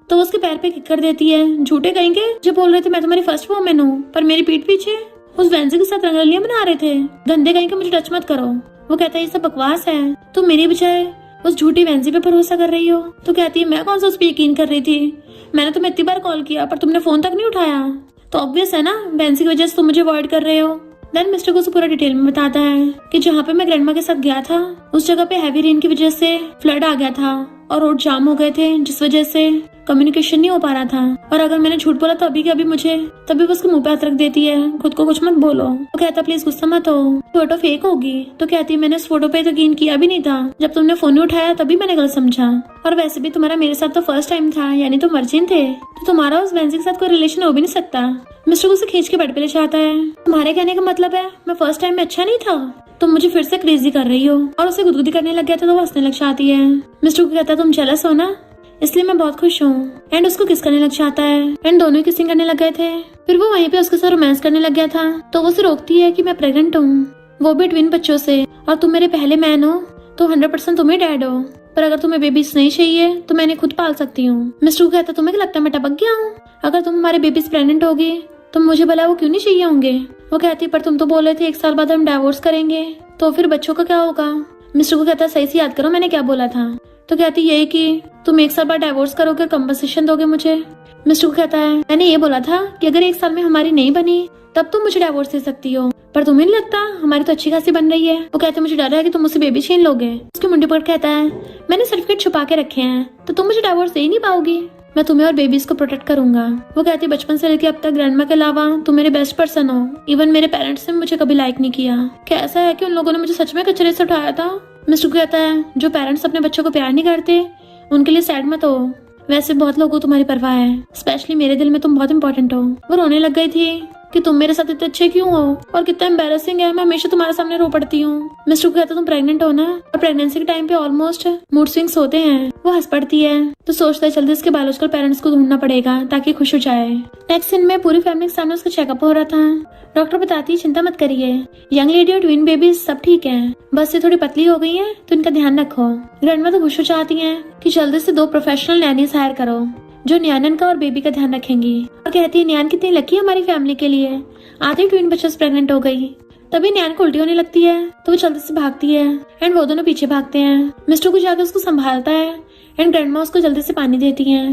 तो वो उसके पैर पे किक कर देती है, झूठे कहेंगे जो बोल रहे थे मैं तुम्हारी फर्स्ट वुमेन हूँ, पर मेरी पीठ पीछे उस वैंसी के साथ रंगोलियां बना रहे थे। गंदे कहेंगे मुझे टच मत करो। वो कहता है ये सब बकवास है, तुम मेरी बजाय उस झूठी वैंसी पे भरोसा कर रही हो। तो कहती है मैं कौन सा उस पर यकीन कर रही थी, मैंने तुम्हें इतनी बार कॉल किया पर तुमने फोन तक नहीं उठाया। तो ऑब्वियस है ना वैंसी की वजह से तुम मुझे अवॉइड कर रहे हो। देन मिस्टर को पूरा डिटेल में बताता है कि जहाँ पे मैं ग्रैंडमा के साथ गया था उस जगह पे हैवी रेन की वजह से फ्लड आ गया था और रोड जाम हो गए थे, जिस वजह से कम्युनिकेशन नहीं हो पा रहा था। और अगर मैंने झूठ बोला तो अभी के अभी मुझे, तभी वो उसके मुंह पे हाथ रख देती है, खुद को कुछ मत बोलो। वो कहता प्लीज गुस्सा मत हो, फोटो फेक होगी। तो कहती है मैंने उस फोटो पे यकीन किया भी नहीं था, जब तुमने फोन नहीं उठाया तभी मैंने गलत समझा। और वैसे भी तुम्हारा मेरे साथ तो फर्स्ट टाइम था, यानी तुम वर्जिन थे, तो तुम्हारा उस वैंसी के साथ कोई रिलेशन हो भी नहीं सकता। मिस्टर को उसे खींच के बेड पे ले जाता है। तुम्हारे कहने का मतलब है मैं फर्स्ट टाइम में अच्छा नहीं था, तुम मुझे फिर से क्रेजी कर रही हो। और उसे गुदगुदी करने लग गया था तो वो हंसने लग जाती है। मिस्टर को कहता तुम जेलस हो ना, इसलिए मैं बहुत खुश हूँ। एंड उसको किस करने लग जाता है। एंड दोनों किसिंग करने लग गए थे। फिर वो वहीं पे उसके साथ रोमांस करने लग गया था। तो वो उसे रोकती है कि मैं प्रेग्नेंट हूँ, वो भी ट्विन बच्चों से, और तुम मेरे पहले मैन हो तो 100% तुम्हें डैड हो, पर अगर तुम्हें बेबीज नहीं चाहिए तो मैंने खुद पाल सकती हूँ। मिस्टर को कहता तुम्हें क्या लगता है मैं टपक गया हूँ, अगर तुम हमारे बेबीज प्रेग्नेंट होगी तो मुझे भला वो क्यों नहीं चाहिए होंगे। वो कहती पर तुम तो बोले थे 1 साल बाद हम डाइवोर्स करेंगे, तो फिर बच्चों का क्या होगा। मिस्टर को कहता सही से याद करो मैंने क्या बोला था। तो कहती यही कि तुम 1 साल बाद डाइवोर्स करोगे, कंपनसेशन दोगे मुझे। मिस्टर को कहता है मैंने ये बोला था कि अगर 1 साल में हमारी नहीं बनी तब तुम मुझे डाइवोर्स दे सकती हो, पर तुम्हें नहीं लगता हमारी तो अच्छी खासी बन रही है। वो कहते मुझे डर है कि तुम मुझसे बेबी छीन लोगे। उसकी मुंडी पकड़ कहता है मैंने सर्टिफिकेट छुपा के रखे हैं तो तुम मुझे डाइवोर्स दे ही नहीं पाओगी, मैं तुम्हें और बेबीज को प्रोटेक्ट करूंगा। वो कहती बचपन से लेकर अब तक ग्रैंडमा के अलावा तुम मेरे बेस्ट पर्सन हो, इवन मेरे पेरेंट्स ने मुझे कभी लाइक नहीं किया। क्या ऐसा है कि उन लोगों ने मुझे सच में कचरे से उठाया था। मिस्टर को कहता है जो पेरेंट्स अपने बच्चों को प्यार नहीं करते उनके लिए सैड मत हो, वैसे बहुत लोगों को तुम्हारी परवाह है, स्पेशली मेरे दिल में तुम बहुत इंपॉर्टेंट हो। वो रोने लग गई थी कि तुम मेरे साथ इतने अच्छे क्यों हो, और कितना एम्बैरेसिंग है मैं हमेशा तुम्हारे सामने रो पड़ती हूँ। मिस्टर को कहता तुम प्रेग्नेंट हो ना, और प्रेगनेंसी के टाइम पे ऑलमोस्ट मूड स्विंग्स होते हैं। वो हंस पड़ती है तो सोचता है जल्दी उसके बायोलॉजिकल पेरेंट्स को ढूंढना पड़ेगा ताकि खुश हो जाए। नेक्स्ट सीन में पूरी फैमिली के सामने उसका चेकअप हो रहा था। डॉक्टर बताती है चिंता मत करिए, यंग लेडी और ट्विन बेबी सब ठीक है, बस ये थोड़ी पतली हो गई है तो इनका ध्यान रखो। ग्रैंडमा तो खुश हो जाती है कि जल्दी से 2 प्रोफेशनल नैनीज हायर करो जो न्यान का और बेबी का ध्यान रखेंगी। और कहती है न्यान कितनी लकी है हमारी फैमिली के लिए, आधी ट्विन बच्चों से प्रेग्नेंट हो गई। तभी नैन को उल्टी होने लगती है तो वो जल्दी से भागती है एंड वो दोनों पीछे भागते हैं। मिस्टर को जाकर उसको संभालता है एंड ग्रैंडमा उसको जल्दी से पानी देती है।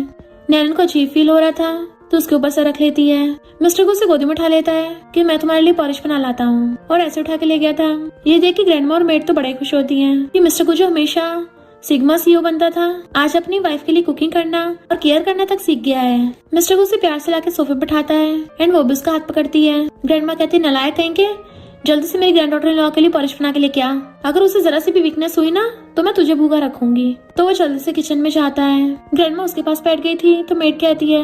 नैन को अजीब फील हो रहा था तो उसके ऊपर सर रख लेती है। मिस्टर को उसे गोदी में उठा लेता है कि मैं तुम्हारे लिए पॉलिश बना लाता हूँ और ऐसे उठा के ले गया था। ये देख के ग्रैंडमा और मेड तो बड़े खुश होती हैं कि मिस्टर को जो हमेशा सिग्मा सीईओ बनता था आज अपनी वाइफ के लिए कुकिंग करना और केयर करना तक सीख गया है। मिस्टर को उसे प्यार से लाके सोफे पर बैठाता है एंड वो भी उसका हाथ पकड़ती है। ग्रैंडमा कहती है नलायक कहेंगे, जल्दी से मेरी ग्रैंड डॉटर इन लॉ के लिए पॉलिश बना के लेके आ, अगर उसे जरा सी भी वीकनेस हुई ना तो मैं तुझे भूखा रखूंगी। तो वो जल्दी से किचन में जाता है। ग्रैंडमा उसके पास बैठ गई थी तो मेड कहती है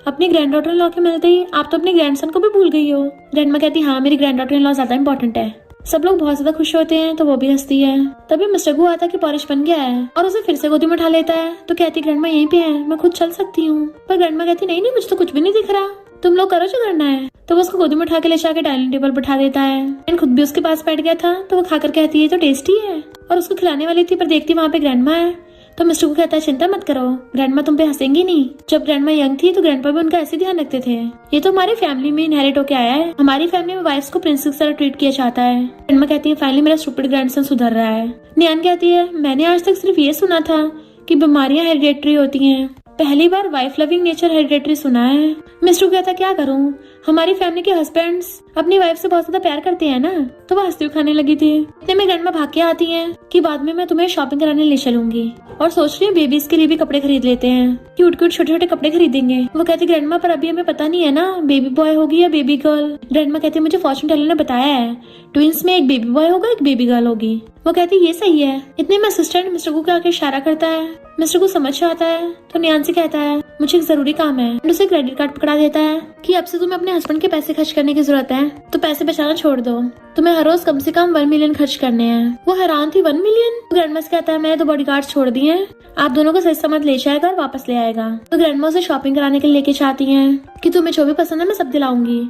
अपनी ग्रैंड डॉटर इन लॉ के मिलते ही आप तो अपने ग्रैंडसन को भी भूल गई हो। ग्रैंडमा कहती है हाँ मेरी ग्रैंड डॉटर इन लॉ ज्यादा इंपॉर्टेंट है। सब लोग बहुत ज्यादा खुश होते हैं तो वो भी हंसती है। तभी मिस्टर गु आता कि पॉलिश बन गया है और उसे फिर से गोदी में उठा लेता है तो कहती ग्रैंडमा यहीं पे है, मैं खुद चल सकती हूँ। पर ग्रैंडमा कहती नहीं नहीं मुझे तो कुछ भी नहीं दिख रहा, तुम लोग करो जो करना है। तो वो उसको गोदी में उठा के ले जाके डाइनिंग टेबल पर बैठा देता है एंड खुद भी उसके पास बैठ गया था तो वो खाकर कहती है तो टेस्टी है और उसको खिलाने वाली थी पर देखती वहाँ पे ग्रैंडमा है तो मिस्टर को कहता है चिंता मत करो, ग्रैंडमा तुम पे हंसेंगी नहीं। जब ग्रैंडमा यंग थी तो ग्रैंडपा भी उनका ऐसे ध्यान रखते थे। ये तो हमारी फैमिली में इनहेरिट होके आया है, हमारी फैमिली में वाइफ्स को प्रिंसेस की तरह ट्रीट किया जाता है। ग्रैंडमा कहती है फाइनली मेरा स्टूपिड ग्रैंडसन सुधर रहा है। नियान कहती है मैंने आज तक सिर्फ ये सुना था कि बीमारियां हेरिडेटरी होती हैं, पहली बार वाइफ लविंग नेचर हेरिडेटरी सुना है। मिस्टर कहता क्या करूं, हमारी फैमिली के हस्बैंड्स अपनी वाइफ से बहुत ज्यादा प्यार करते हैं ना। तो वो हंसती हुई खाने लगी थी। इतने में ग्रैंडमा भाग के आती हैं कि बाद में मैं तुम्हें शॉपिंग कराने ले चलूंगी और सोच रही हूँ बेबीज के लिए भी कपड़े खरीद लेते हैं, क्यूट क्यूट छोटे छोटे कपड़े खरीदेंगे। वो कहती ग्रैंडमा पर अभी हमें पता नहीं है ना बेबी बॉय होगी या बेबी गर्ल। ग्रैंडमा कहती मुझे फॉर्चून टेलर ने बताया है ट्विंस में एक बेबी बॉय होगा एक बेबी गर्ल होगी। वो कहती ये सही है। इतने में असिस्टेंट मिस्टर को आके इशारा करता है। मिस्टर को समझ आता है तो नियान से कहता है मुझे एक जरूरी काम है। उसे क्रेडिट कार्ड पकड़ा देता है कि अब से तुम्हें अपने हस्बैंड के पैसे खर्च करने की जरूरत है तो पैसे बचाना छोड़ दो, तुम्हें हर रोज कम से कम 1 मिलियन खर्च करने हैं। वो हैरान थी 1 मिलियन। तो ग्रैंडमा से कहता है मैंने तो बॉडीगार्ड छोड़ दिए हैं, आप दोनों को सही समझ ले जाएगा और वापस ले आएगा। तो ग्रैंडमा उसे शॉपिंग कराने के लिए लेके चाहती है कि तुम्हें जो भी पसंद है मैं सब दिलाऊंगी।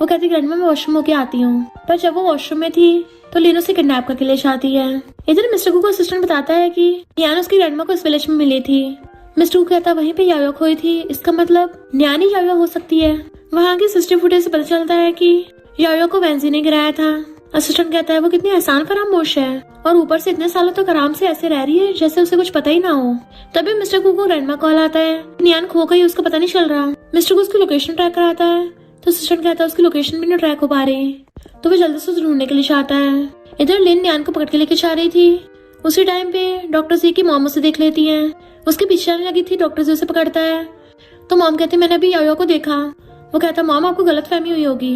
वो कहती ग्रैंडमा मैं वॉशरूम होके आती हूँ। पर जब वो वॉशरूम में थी तो लीन उसे किडनैप करके ले जाती है। इधर मिस्टर को असिस्टेंट बताता है कि नियान उसकी ग्रैंडमा को इस विलेज में मिली थी। मिस्टर को कहता वहीं पे यायो खोई थी, इसका मतलब न्यान ही यायो हो सकती है। वहाँ की सिस्टम फुटेज से पता चलता है कि यायो को वेंजी ने गिराया था। असिस्टेंट कहता है वो कितनी आसान फरामोश है और ऊपर से इतने सालों तक आराम से ऐसे रह रही है जैसे उसे कुछ पता ही ना हो। तभी मिस्टर को ग्रैंडमा कॉल आता है, नियान खो गई उसका पता नहीं चल रहा। मिस्टर को उसकी लोकेशन ट्रैक कराता है तो असिस्टेंट कहता है उसकी लोकेशन भी नहीं ट्रैक हो पा रही। तो वो जल्दी से उसे ढूंढने के लिए चाहता है। इधर लिन नियान को पकड़ के लेके जा रही थी। उसी टाइम पे डॉक्टर जी की मॉम उसे देख लेती है, उसके पीछे आने लगी थी। डॉक्टर जी उसे पकड़ता है तो मॉम कहती मैंने अभी यायो को देखा। वो कहता मॉम आपको गलत फहमी हुई होगी।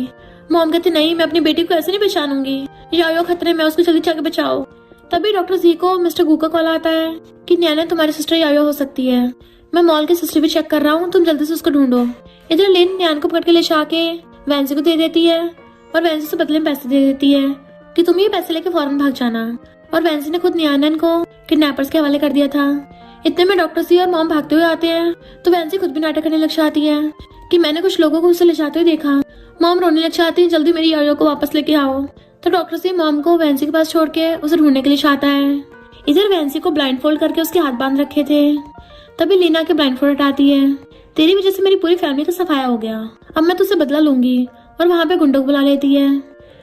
मॉम कहती नहीं मैं अपनी बेटी को ऐसे नहीं पहचानूंगी, यायो खतरे में, उसको जल्दी जाके बचाओ। तभी डॉक्टर जी को मिस्टर गू का कॉल आता है कि न्याना तुम्हारी सिस्टर यायो हो सकती है, मैं मॉल की सिस्टर भी चेक कर रहा हूँ, तुम जल्दी से उसको ढूंढो। इधर लिन न्यान को पकड़ के ले जाके वैंसी को दे देती है और वैंसी से बदले में पैसे दे देती है कि तुम ये पैसे लेके फौरन भाग जाना। और वैंसी ने खुद न्यान को किडनैपर्स के हवाले कर दिया था। इतने में डॉक्टर सी और मॉम भागते हुए आते हैं तो वैंसी खुद भी नाटक करने लग जाती है कि मैंने कुछ लोगों को उसे ले जाते हुए देखा। मॉम रोने लग जाती है जल्दी मेरी यायो को वापस लेके आओ। तो डॉक्टर सी मॉम को वैंसी के पास छोड़ के उसे ढूंढने के लिए चाहता है। इधर वैंसी को ब्लाइंड फोल्ड करके उसके हाथ बांध रखे थे। तभी लीना के ब्लाइंड फोल्ड हटाती है, तेरी वजह से मेरी पूरी फैमिली का सफाया हो गया, अब मैं तुझसे बदला लूंगी। और वहाँ पे गुंडों को बुला लेती है।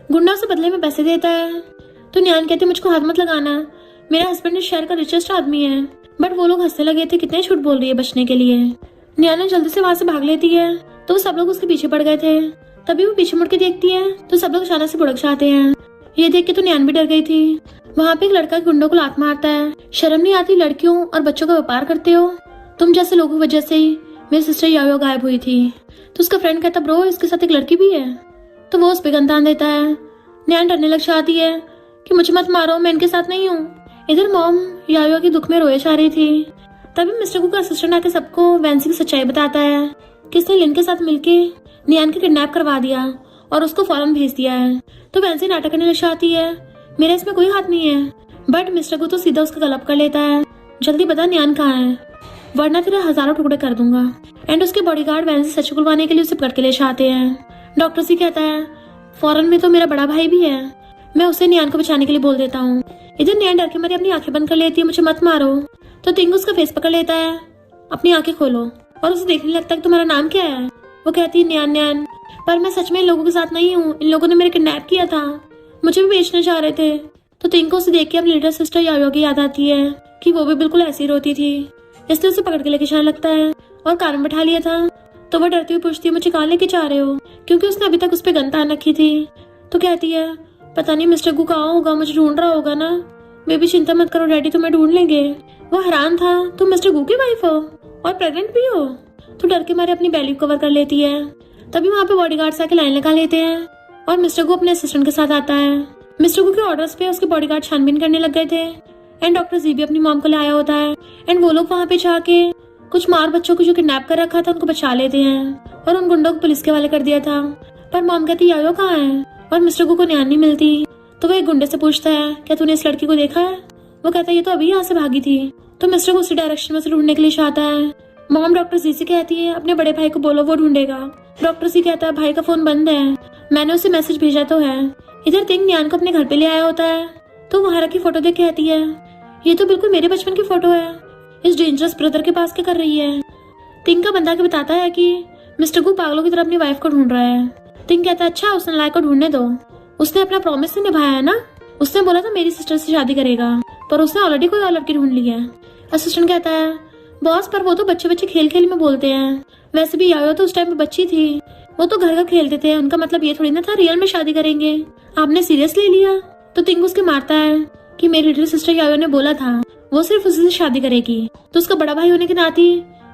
गुंडा उसे बदले में पैसे देता है तो न्यान कहती मुझको हाथ मत लगाना, मेरा हस्बैंड इस शहर का रिचेस्ट आदमी है। बट वो लोग हंसने लगे थे कितने झूठ बोल रही है बचने के लिए। न्यान जल्दी से वहाँ से भाग लेती है तो सब लोग उसके पीछे पड़ गए थे। तभी वो पीछे मुड़ के देखती है तो सब लोग अचानक से भुड़क जाते हैं। ये देख के तो न्यान भी डर गई थी। वहाँ पे एक लड़का गुंडों को लात मारता है, शर्म नहीं आती लड़कियों और बच्चों का व्यापार करते हो, तुम जैसे लोगों की वजह से ही मेरी सिस्टर यायो गायब हुई थी। तो उसका फ्रेंड कहता ब्रो इसके साथ एक लड़की भी है। तो वो उस पे गन तान देता है। न्यान डरने लग जाती है कि मुझे मत मारो, मैं इनके साथ नहीं हूँ। इधर मॉम यायो के दुख में रोए जा रही थी। तभी मिस्टर कुक का असिस्टेंट आके सबको वैंसी की सच्चाई बताता है कि इसने लिन के साथ मिलके नियान के किडनैप करवा दिया और उसको फौरन भेज दिया है। तो वैंसी नाटक करने लग जाती है, मेरा इसमें कोई हाथ नहीं है। बट मिस्टर कुक तो सीधा उसका गला पकड़ लेता है, जल्दी बता नियान कहाँ है वरना तेरे हजारों टुकड़े कर दूंगा। एंड उसके बॉडीगार्ड वैंसी सच खुलवाने के लिए उसे पकड़ के ले जाते हैं। डॉक्टर सी कहता है फौरन में तो मेरा बड़ा भाई भी है, मैं उसे नियान को बचाने के लिए बोल देता हूँ। इधर नियान डर के मारे अपनी आंखें बंद कर लेती है, मुझे मत मारो। तो तिंग उसका फेस पकड़ लेता है, अपनी आंखें खोलो, और उसे देखने लगता है कि तुम्हारा नाम क्या है। वो कहती है न्यान न्यान, पर मैं सच में इन लोगों के साथ नहीं हूँ, इन लोगों ने मेरे किडनैप किया था। मुझे भी बेचने जा रहे थे। तो तिंग को उसे देख के अपनी लिटिल सिस्टर यायो की याद आती है कि वो भी बिल्कुल ऐसी रोती थी, इसलिए उसे पकड़ के लेके जाने लगता है और कार में बैठा लिया था। तो वो डरती हुई पूछती है मुझे कहाँ लेके जा रहे हो, क्योंकि उसने अभी तक उस पर गन तान रखी थी। तो कहती है पता नहीं मिस्टर गू कहाँ होगा, मुझे ढूंढ रहा होगा ना। बेबी चिंता मत करो, डैडी तुम्हें ढूंढ लेंगे। वो हैरान था, तुम मिस्टर गू की वाइफ हो और प्रेग्नेंट भी हो? तो डर के मारे अपनी बेली कवर कर लेती है। तभी वहाँ पे बॉडीगार्ड्स आके लाइन लगा लेते हैं और मिस्टर गू अपने असिस्टेंट के साथ आता है। मिस्टर गू के ऑर्डर्स पे उसके बॉडीगार्ड छानबीन करने लग गए थे एंड डॉक्टर जी भी अपनी मॉम को ले आया होता है एंड वो लोग वहाँ पे जाके कुछ मार बच्चों को जो किडनैप कर रखा था उनको बचा लेते हैं और उन गुंडों को पुलिस के हवाले कर दिया था। पर मॉम कहती यायो कहाँ है और मिस्टर गू को न्यान नहीं मिलती। तो वो एक गुंडे से पूछता है क्या तूने इस लड़की को देखा है? वो कहता है ये तो अभी यहाँ से भागी थी। तो मिस्टर गू उसी डायरेक्शन में उसे ढूंढने के लिए चाहता है। मॉम डॉक्टर जी से कहती है अपने बड़े भाई को बोलो वो ढूंढेगा। डॉक्टर जी कहता है भाई का फोन बंद है, मैंने उसे मैसेज भेजा तो है। इधर तिंग न्यान को अपने घर पे ले आया होता है तो वहां की फोटो देख कहती है ये तो बिल्कुल मेरे बचपन की फोटो है, इस डेंजरस ब्रदर के पास क्या कर रही है? तिंग का बंदा के बताता है कि मिस्टर गू पागलों की तरह अपनी वाइफ को ढूंढ रहा है। तिंग कहता है अच्छा उस नालायक को ढूंढने दो, उसने अपना प्रॉमिस नहीं निभाया है ना। उसने बोला था मेरी सिस्टर से शादी करेगा पर उसने ऑलरेडी कोई और लड़की ढूंढ ली है। असिस्टेंट कहता है बॉस पर वो तो बच्चे बच्चे खेल खेल में बोलते हैं, वैसे भी यायो तो उस टाइम पे बच्ची थी, वो तो घर का खेलते थे, उनका मतलब ये थोड़ी ना था रियल में शादी करेंगे, आपने सीरियस ले लिया। तो तिंग उसके मारता है कि मेरी लिटिल सिस्टर यायो ने बोला था वो सिर्फ उसी से शादी करेगी, तो उसका बड़ा भाई होने के नाते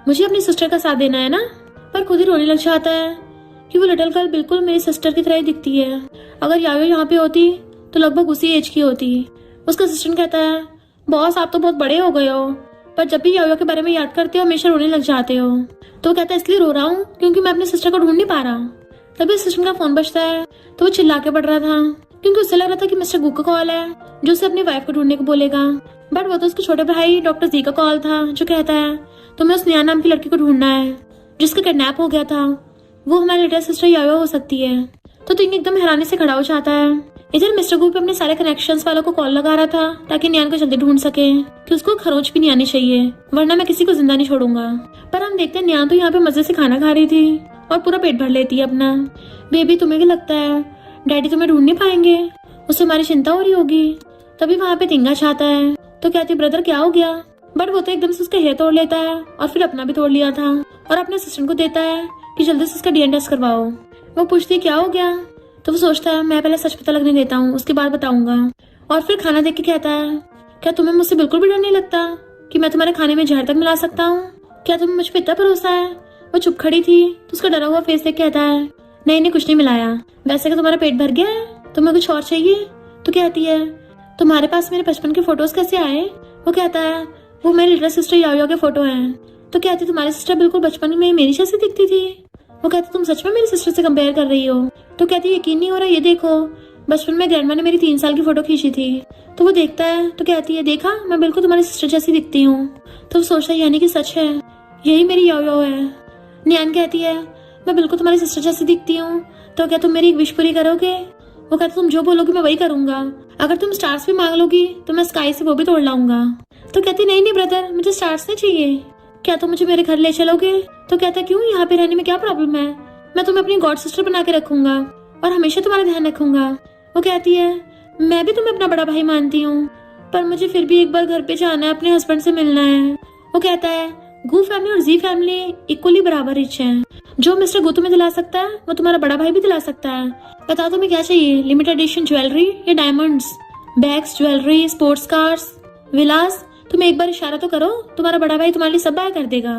मुझे अपनी सिस्टर का साथ देना है ना। पर खुद ही रोने लग जाता है कि वो लिटिल गर्ल बिल्कुल मेरी सिस्टर की तरह ही दिखती है, अगर यायो यहाँ पे होती तो लगभग उसी एज की होती। उसका असिस्टेंट कहता है बॉस आप तो बहुत बड़े हो गए हो, पर जब भी यायो के बारे में याद करते हो हमेशा रोने लग जाते हो। तो वो कहता है इसलिए रो रहा हूँ क्योंकि मैं अपनी सिस्टर को ढूंढ नहीं पा रहा। तभी असिस्टेंट का फोन बजता है तो वो चिल्ला के पड़ रहा था क्योंकि उससे लग रहा था कि मिस्टर गू का कॉल है जो उसे अपनी वाइफ को ढूंढने को बोलेगा, बट वो तो उसके छोटे भाई डॉक्टर जी का कॉल था जो कहता है तुम्हें उस न्यान नाम की लड़की को ढूंढना है जिसका किडनैप हो गया था, वो हमारी लिटिल सिस्टर यायो हो सकती है। तो तिंग एकदम हैरानी से खड़ा हो जाता है। इधर मिस्टर गू पे अपने सारे कनेक्शंस वालों को कॉल लगा रहा था ताकि न्यान को जल्दी ढूंढ सके कि उसको खरोच भी नहीं आनी चाहिए वरना मैं किसी को जिंदा नहीं छोड़ूंगा। पर हम देखते हैं न्यान तो यहाँ पे मजे से खाना खा रही थी और पूरा पेट भर लेती है अपना। बेबी तुम्हें क्या लगता है डैडी तुम्हें ढूंढ नहीं पाएंगे, उससे हमारी चिंता हो रही होगी। तभी वहाँ पे तिंगा चाहता है तो कहती ब्रदर क्या हो गया, बट वो तो एकदम से उसका हेयर तोड़ लेता है और फिर अपना भी तोड़ लिया था और अपने असिस्टेंट को देता है कि जल्दी से उसका डीएनए टेस्ट करवाओ। वो पूछती है क्या हो गया, तो वो सोचता है मैं पहले सच पता लगने देता हूँ उसके बाद बताऊंगा। और फिर खाना देख के कहता है क्या तुम्हें मुझसे बिल्कुल भी डर नहीं लगता कि मैं तुम्हारे खाने में जहर तक मिला सकता हूँ, क्या तुम्हें मुझ पर इतना भरोसा है? वो चुप खड़ी थी तो उसका डरा हुआ फेस देख कहता है नहीं नहीं कुछ नहीं मिलाया, वैसे कि तुम्हारा पेट भर गया है, तुम्हें कुछ और चाहिए? तो कहती है तुम्हारे पास मेरे बचपन के फोटोज कैसे आए? वो कहता है वो मेरी लिटिल सिस्टर यायो के फोटो हैं। तो कहती तुम्हारी सिस्टर बिल्कुल बचपन में मेरी जैसी दिखती थी। वो कहती तुम सच में मेरी सिस्टर से कंपेयर कर रही हो? तो कहती यकीन नहीं हो रहा, ये देखो बचपन में ग्रैंडमा ने मेरी 3 साल की फोटो खींची थी। तो वो देखता है तो कहती है देखा मैं बिल्कुल तुम्हारी सिस्टर जैसी दिखती हूँ। तो वो सोचता है यानी कि सच है, यही मेरी यायो है। न्यान कहती है मैं बिल्कुल तुम्हारी सिस्टर जैसी दिखती हूँ, तो क्या तुम मेरी एक विश पूरी करोगे? वो कहता तुम जो बोलोगी मैं वही करूंगा, अगर तुम स्टार्स भी मांग लोगी तो मैं स्काई से वो भी तोड़ लाऊंगा। तो कहती नहीं नहीं ब्रदर मुझे स्टार्स नहीं चाहिए, क्या तुम मुझे मेरे घर ले चलोगे? तो कहता क्यों, यहाँ पे रहने में क्या प्रॉब्लम है, मैं तुम्हें अपनी गॉड सिस्टर बना के रखूंगा और हमेशा तुम्हारा ध्यान रखूंगा। वो कहती है मैं भी तुम्हें अपना बड़ा भाई मानती हूँ पर मुझे फिर भी एक बार घर पे जाना है, अपने हस्बैंड से मिलना है। वो कहता है गू फैमिली और जी फैमिली इक्वली बराबर रिच है, जो मिस्टर गू तुम्हें दिला सकता है वो तुम्हारा बड़ा भाई भी दिला सकता है। बताओ तुम्हें क्या चाहिए, लिमिटेड एडिशन ज्वेलरी या diamonds, bags, jewellery, sports cars, villas? तुम एक बार इशारा तो करो, तुम्हारा बड़ा भाई तुम्हारे लिए सब बाय कर देगा।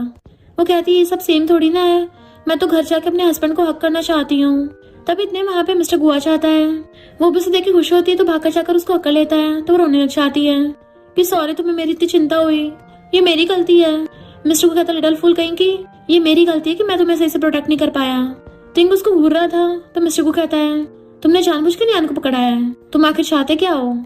वो कहती है ये सब सेम थोड़ी ना है, मैं तो घर जाके अपने हस्बैंड को हक करना चाहती हूँ। तब इतने वहाँ पे मिस्टर गुआ चाहता है, वो भी उसे देख के खुश होती है तो भागकर जाकर उसको हक कर लेता है। तो वो रोने लग जाती है कि सॉरी तुम्हें मेरी इतनी चिंता हुई, ये मेरी गलती है। मिस्टर को कहता लिटल फूल कहेंगी ये मेरी गलती है कि मैं तुम्हें सही से प्रोटेक्ट नहीं कर पाया। तिंग उसको घूर रहा था तो मिस्टर को कहता है तुमने जानबूझ के न्यान को पकड़ा है, तुम आखिर चाहते क्या हो?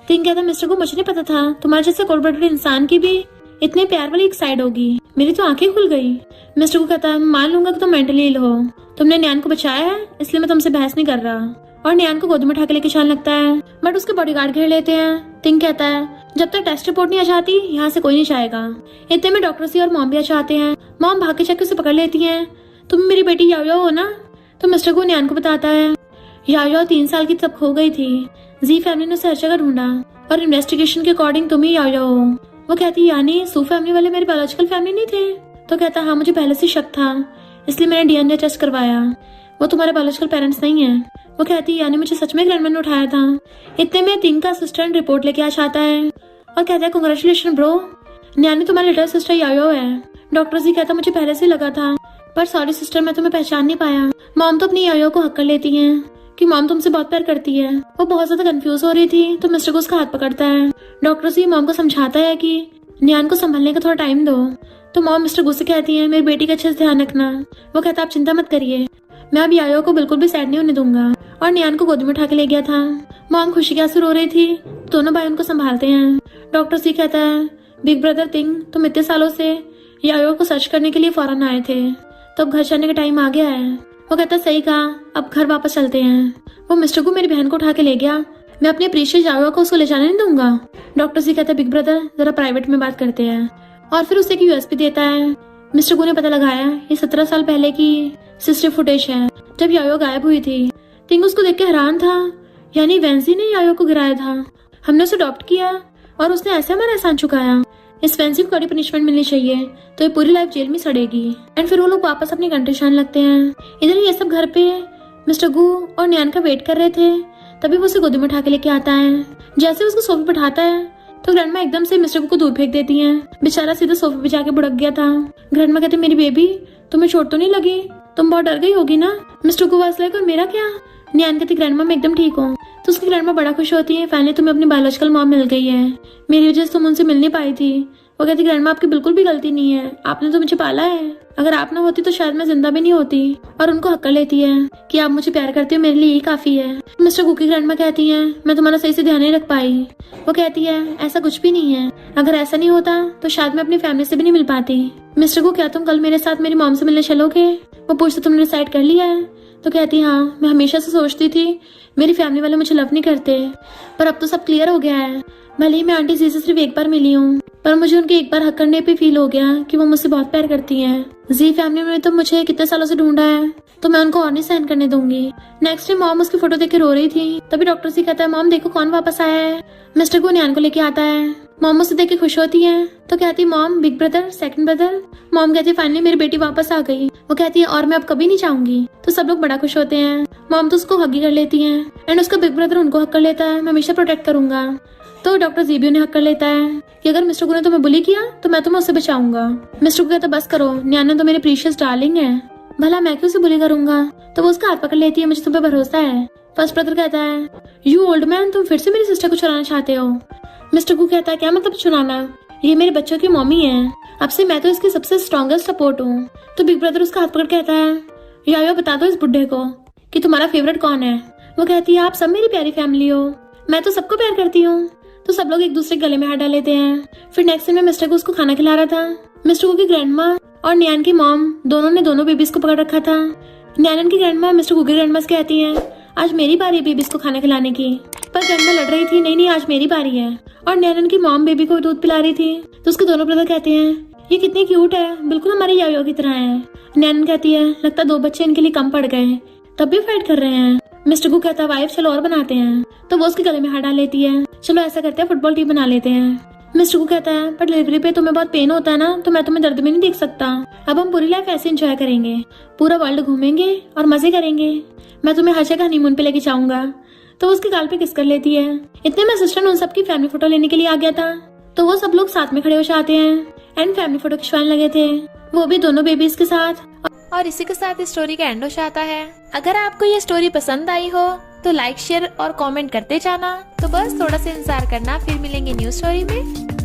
तिंग कहता मिस्टर को मुझे नहीं पता था तुम्हारे जैसे कोल्ड इंसान की भी इतने प्यार वाली एक साइड होगी, मेरी तो आंखें खुल गई। मिस्टर को कहता है मान लूंगा कि तुम मेंटली इल हो, तुमने न्यान को बचाया है इसलिए मैं तुमसे बहस नहीं कर रहा। और न्यान को गोद में उठा के लेके चलने लगता है बट उसके बॉडीगार्ड घेर लेते हैं। तिंग कहता है जब तक टेस्ट रिपोर्ट नहीं आ जाती यहाँ से कोई नहीं जाएगा। इतने में डॉक्टर सी और मॉम भी आ जाते हैं। मॉम भाग के जाके उसे पकड़ लेती है, तुम मेरी बेटी यायो हो ना? तो मिस्टर को न्यान को बताता है यायो 3 साल की तब खो गई थी, जी फैमिली ने उसे हर जगह ढूंढा और इन्वेस्टिगेशन के अकॉर्डिंग तुम ही आयो हो। वो कहती यानी सू फैमिली वाले मेरी बायोलॉजिकल फैमिली नहीं थे? तो कहता हाँ मुझे पहले से शक था, इसलिए मैंने डीएनए टेस्ट करवाया, वो तुम्हारे बायोलॉजिकल पेरेंट्स नहीं है। वो कहती यानी मुझे सच में ग्रैंडमा ने उठाया था। इतने में तिंग का असिस्टेंट रिपोर्ट लेके आ जाता है और कहता है कांग्रेचुलेशन ब्रो, न्यानी तुम्हारी लिटिल सिस्टर यायो है। डॉक्टर जी कहता मुझे पहले से लगा था, पर सॉरी सिस्टर मैं तुम्हें पहचान नहीं पाया। मॉम तो अपनी यायो को हक कर लेती है कि मॉम तुमसे बहुत प्यार करती है। वो बहुत ज्यादा कंफ्यूज हो रही थी तो मिस्टर को उसका हाथ पकड़ता है। डॉक्टर जी मॉम को समझाता है कि न्यान को संभलने का थोड़ा टाइम दो। तो मॉम मिस्टर गुस्से कहती है मेरी बेटी का अच्छे से ध्यान रखना। वो कहता आप चिंता मत करिए, मैं अब यायो को बिल्कुल भी सैड नहीं होने दूंगा। और न्यान को गोदी में उठा के ले गया था। मॉम खुशी के आंसू रो रही थी, दोनों भाई उनको संभालते हैं। डॉक्टर सी कहता है बिग ब्रदर तिंग तुम इतने सालों से यायो को सर्च करने के लिए फौरन आए थे, तो अब घर जाने का टाइम आ गया है। वो कहता सही कहा, अब घर वापस चलते हैं। वो मिस्टर को मेरी बहन को उठा के ले गया, मैं अपने प्रीशियस यायो को उसको ले जाने नहीं दूंगा। डॉक्टर सी कहता है बिग ब्रदर जरा प्राइवेट में बात करते हैं, और फिर उसे एक यूएसबी देता है। मिस्टर गु ने पता लगाया ये 17 साल पहले की सिस्टर फुटेज है, जब यायो गायब हुई थी। तिंग उसको देख के हैरान था, यानी वेंसी ने यायो को गिराया था, हमने उसे अडॉप्ट किया और उसने ऐसे हमारा एहसान चुकाया। इस वेंसी को कड़ी पनिशमेंट मिलनी चाहिए, तो ये पूरी लाइफ जेल में सड़ेगी। एंड फिर वो लोग वापस अपनी कंट्री जाने लगते हैं। इधर ये सब घर पे मिस्टर गु और न्यान का वेट कर रहे थे, तभी वो उसे गोदी में उठा के लेके आता है। जैसे उसको सोफे पे बैठाता है तो ग्रैंडमा एकदम से मिस्टर गु को दूर फेंक देती है। बेचारा सीधा सोफे पे जाके बुड़क गया था। ग्रैंडमा कहते मेरी बेबी तुम्हें चोट तो नहीं लगी, तुम बहुत डर गई होगी ना। मिस्टर गु वाज लाइक और मेरा क्या। न्यान कहती ग्रैंडमा मैं एकदम ठीक हूँ। तो उसकी ग्रैंडमा बड़ा खुश होती है, फाइनली तुम्हें अपनी बायोलॉजिकल मॉम मिल गई है, मेरी वजह से तुम उनसे मिल नहीं पाई थी। वो कहती ग्रैंडमा आपकी बिल्कुल भी गलती नहीं है, आपने तो मुझे पाला है, अगर आप ना होती तो शायद मैं जिंदा भी नहीं होती। और उनको हक कर लेती है कि आप मुझे प्यार करते हो, मेरे लिए यही काफी है। मिस्टर गु की ग्रैंडमा कहती है मैं तुम्हारा सही से ध्यान नहीं रख पाई। वो कहती है ऐसा कुछ भी नहीं है, अगर ऐसा नहीं होता तो शायद मैं अपनी फैमिली से भी नहीं मिल पाती। मिस्टर गु क्या तुम कल मेरे साथ मेरी मॉम से मिलने चलोगे? वो पूछते तुमने डिसाइड कर लिया है? तो कहती हाँ मैं हमेशा से सोचती थी मेरी फैमिली वाले मुझे लव नहीं करते, पर अब तो सब क्लियर हो गया है। भले ही मैं आंटी जी से सिर्फ एक बार मिली हूँ, पर मुझे उनके एक बार हक करने पे फील हो गया कि वो मुझसे बहुत प्यार करती हैं। जी फैमिली में तो मुझे कितने सालों से ढूंढा है, तो मैं उनको और नहीं सहन करने दूंगी। नेक्स्ट डे मॉम उसकी फोटो देख के रो रही थी, तभी डॉक्टर सी कहता है मॉम देखो कौन वापस आया है। मिस्टर को न्यान को लेके आता है। मॉम उसे देख के खुश होती है, तो कहती mom big brother second brother. Mom कहती फाइनली मेरी बेटी वापस आ गई। वो कहती है और मैं अब कभी नहीं चाहूंगी। तो सब लोग बड़ा खुश होते हैं। मॉम तो उसको हगी कर लेती है एंड उसका बिग ब्रदर उनको हक कर लेता है, मैं हमेशा प्रोटेक्ट करूंगा। तो डॉक्टर जी भी उन्हें हक कर लेता है कि अगर मिस्टर गु ने तुम्हें बुली किया तो मैं तुम्हें उससे बचाऊंगा। मिस्टर गु कहता बस करो, न्यान तो मेरे प्रीशियस डार्लिंग है, भला मैं क्यों उसे बुली करूंगा। तो वो उसका हाथ पकड़ लेती है, मुझे तुम पे भरोसा है। फर्स्ट ब्रदर कहता है यू ओल्ड मैन तुम फिर से मेरी सिस्टर को चुराना चाहते हो। मिस्टर गु कहता है क्या मतलब चुराना, ये मेरे बच्चों की मम्मी है, अब से मैं तो इसकी सबसे स्ट्रॉन्गेस्ट सपोर्ट हूँ। तो बिग ब्रदर उसका हाथ पकड़ कहता है यायो बता दो इस बुड्ढे को कि तुम्हारा फेवरेट कौन है। वो कहती है आप सब मेरी प्यारी फैमिली हो, मैं तो सबको प्यार करती हूँ। तो सब लोग एक दूसरे के गले में हाथ डाल लेते हैं। फिर नेक्स्ट दिन में मिस्टर को उसको खाना खिला रहा था। मिस्टर को की ग्रैंडमा और न्यान की मॉम दोनों ने दोनों बेबीज को पकड़ रखा था। न्यान की ग्रैंडमा मिस्टर को की ग्रैंडमा से कहती है आज मेरी बारी है बेबीज को खाना खिलाने की, पर ग्रैंडमा लड़ रही थी नहीं आज मेरी बारी है। और न्यान की मॉम बेबी को दूध पिला रही थी, तो उसके दोनों ब्रदर कहते हैं ये कितनी क्यूट है, बिल्कुल हमारी यायो की तरह है। न्यान कहती है लगता 2 बच्चे इनके लिए कम पड़ गए, तब भी फाइट कर रहे हैं। मिस्टर गु कहता है वाइफ चलो और बनाते हैं। तो वो उसके गले में हाथ डाल लेती है, चलो ऐसा करते हैं फुटबॉल टीम बना लेते हैं। मिस्टर गु कहता है पर डिलीवरी पे तुम्हें बहुत पेन होता है ना, तो मैं तुम्हें दर्द में नहीं देख सकता, अब हम पूरी लाइफ ऐसे एंजॉय करेंगे, पूरा वर्ल्ड घूमेंगे और मजे करेंगे, मैं तुम्हें हर जगह हनीमून पे लेके जाऊंगा। तो वो उसके गाल पे किस कर लेती है। इतने में असिस्टेंट उन सबकी फैमिली फोटो लेने के लिए आ गया था, तो वो सब लोग साथ में खड़े हो जाते हैं एंड फैमिली फोटो खिंचवाने लगे थे, वो भी दोनों बेबीज के साथ। और इसी के साथ इस स्टोरी का एंड हो जाता है। अगर आपको ये स्टोरी पसंद आई हो तो लाइक शेयर और कमेंट करते जाना। तो बस थोड़ा सा इंतजार करना, फिर मिलेंगे न्यू स्टोरी में।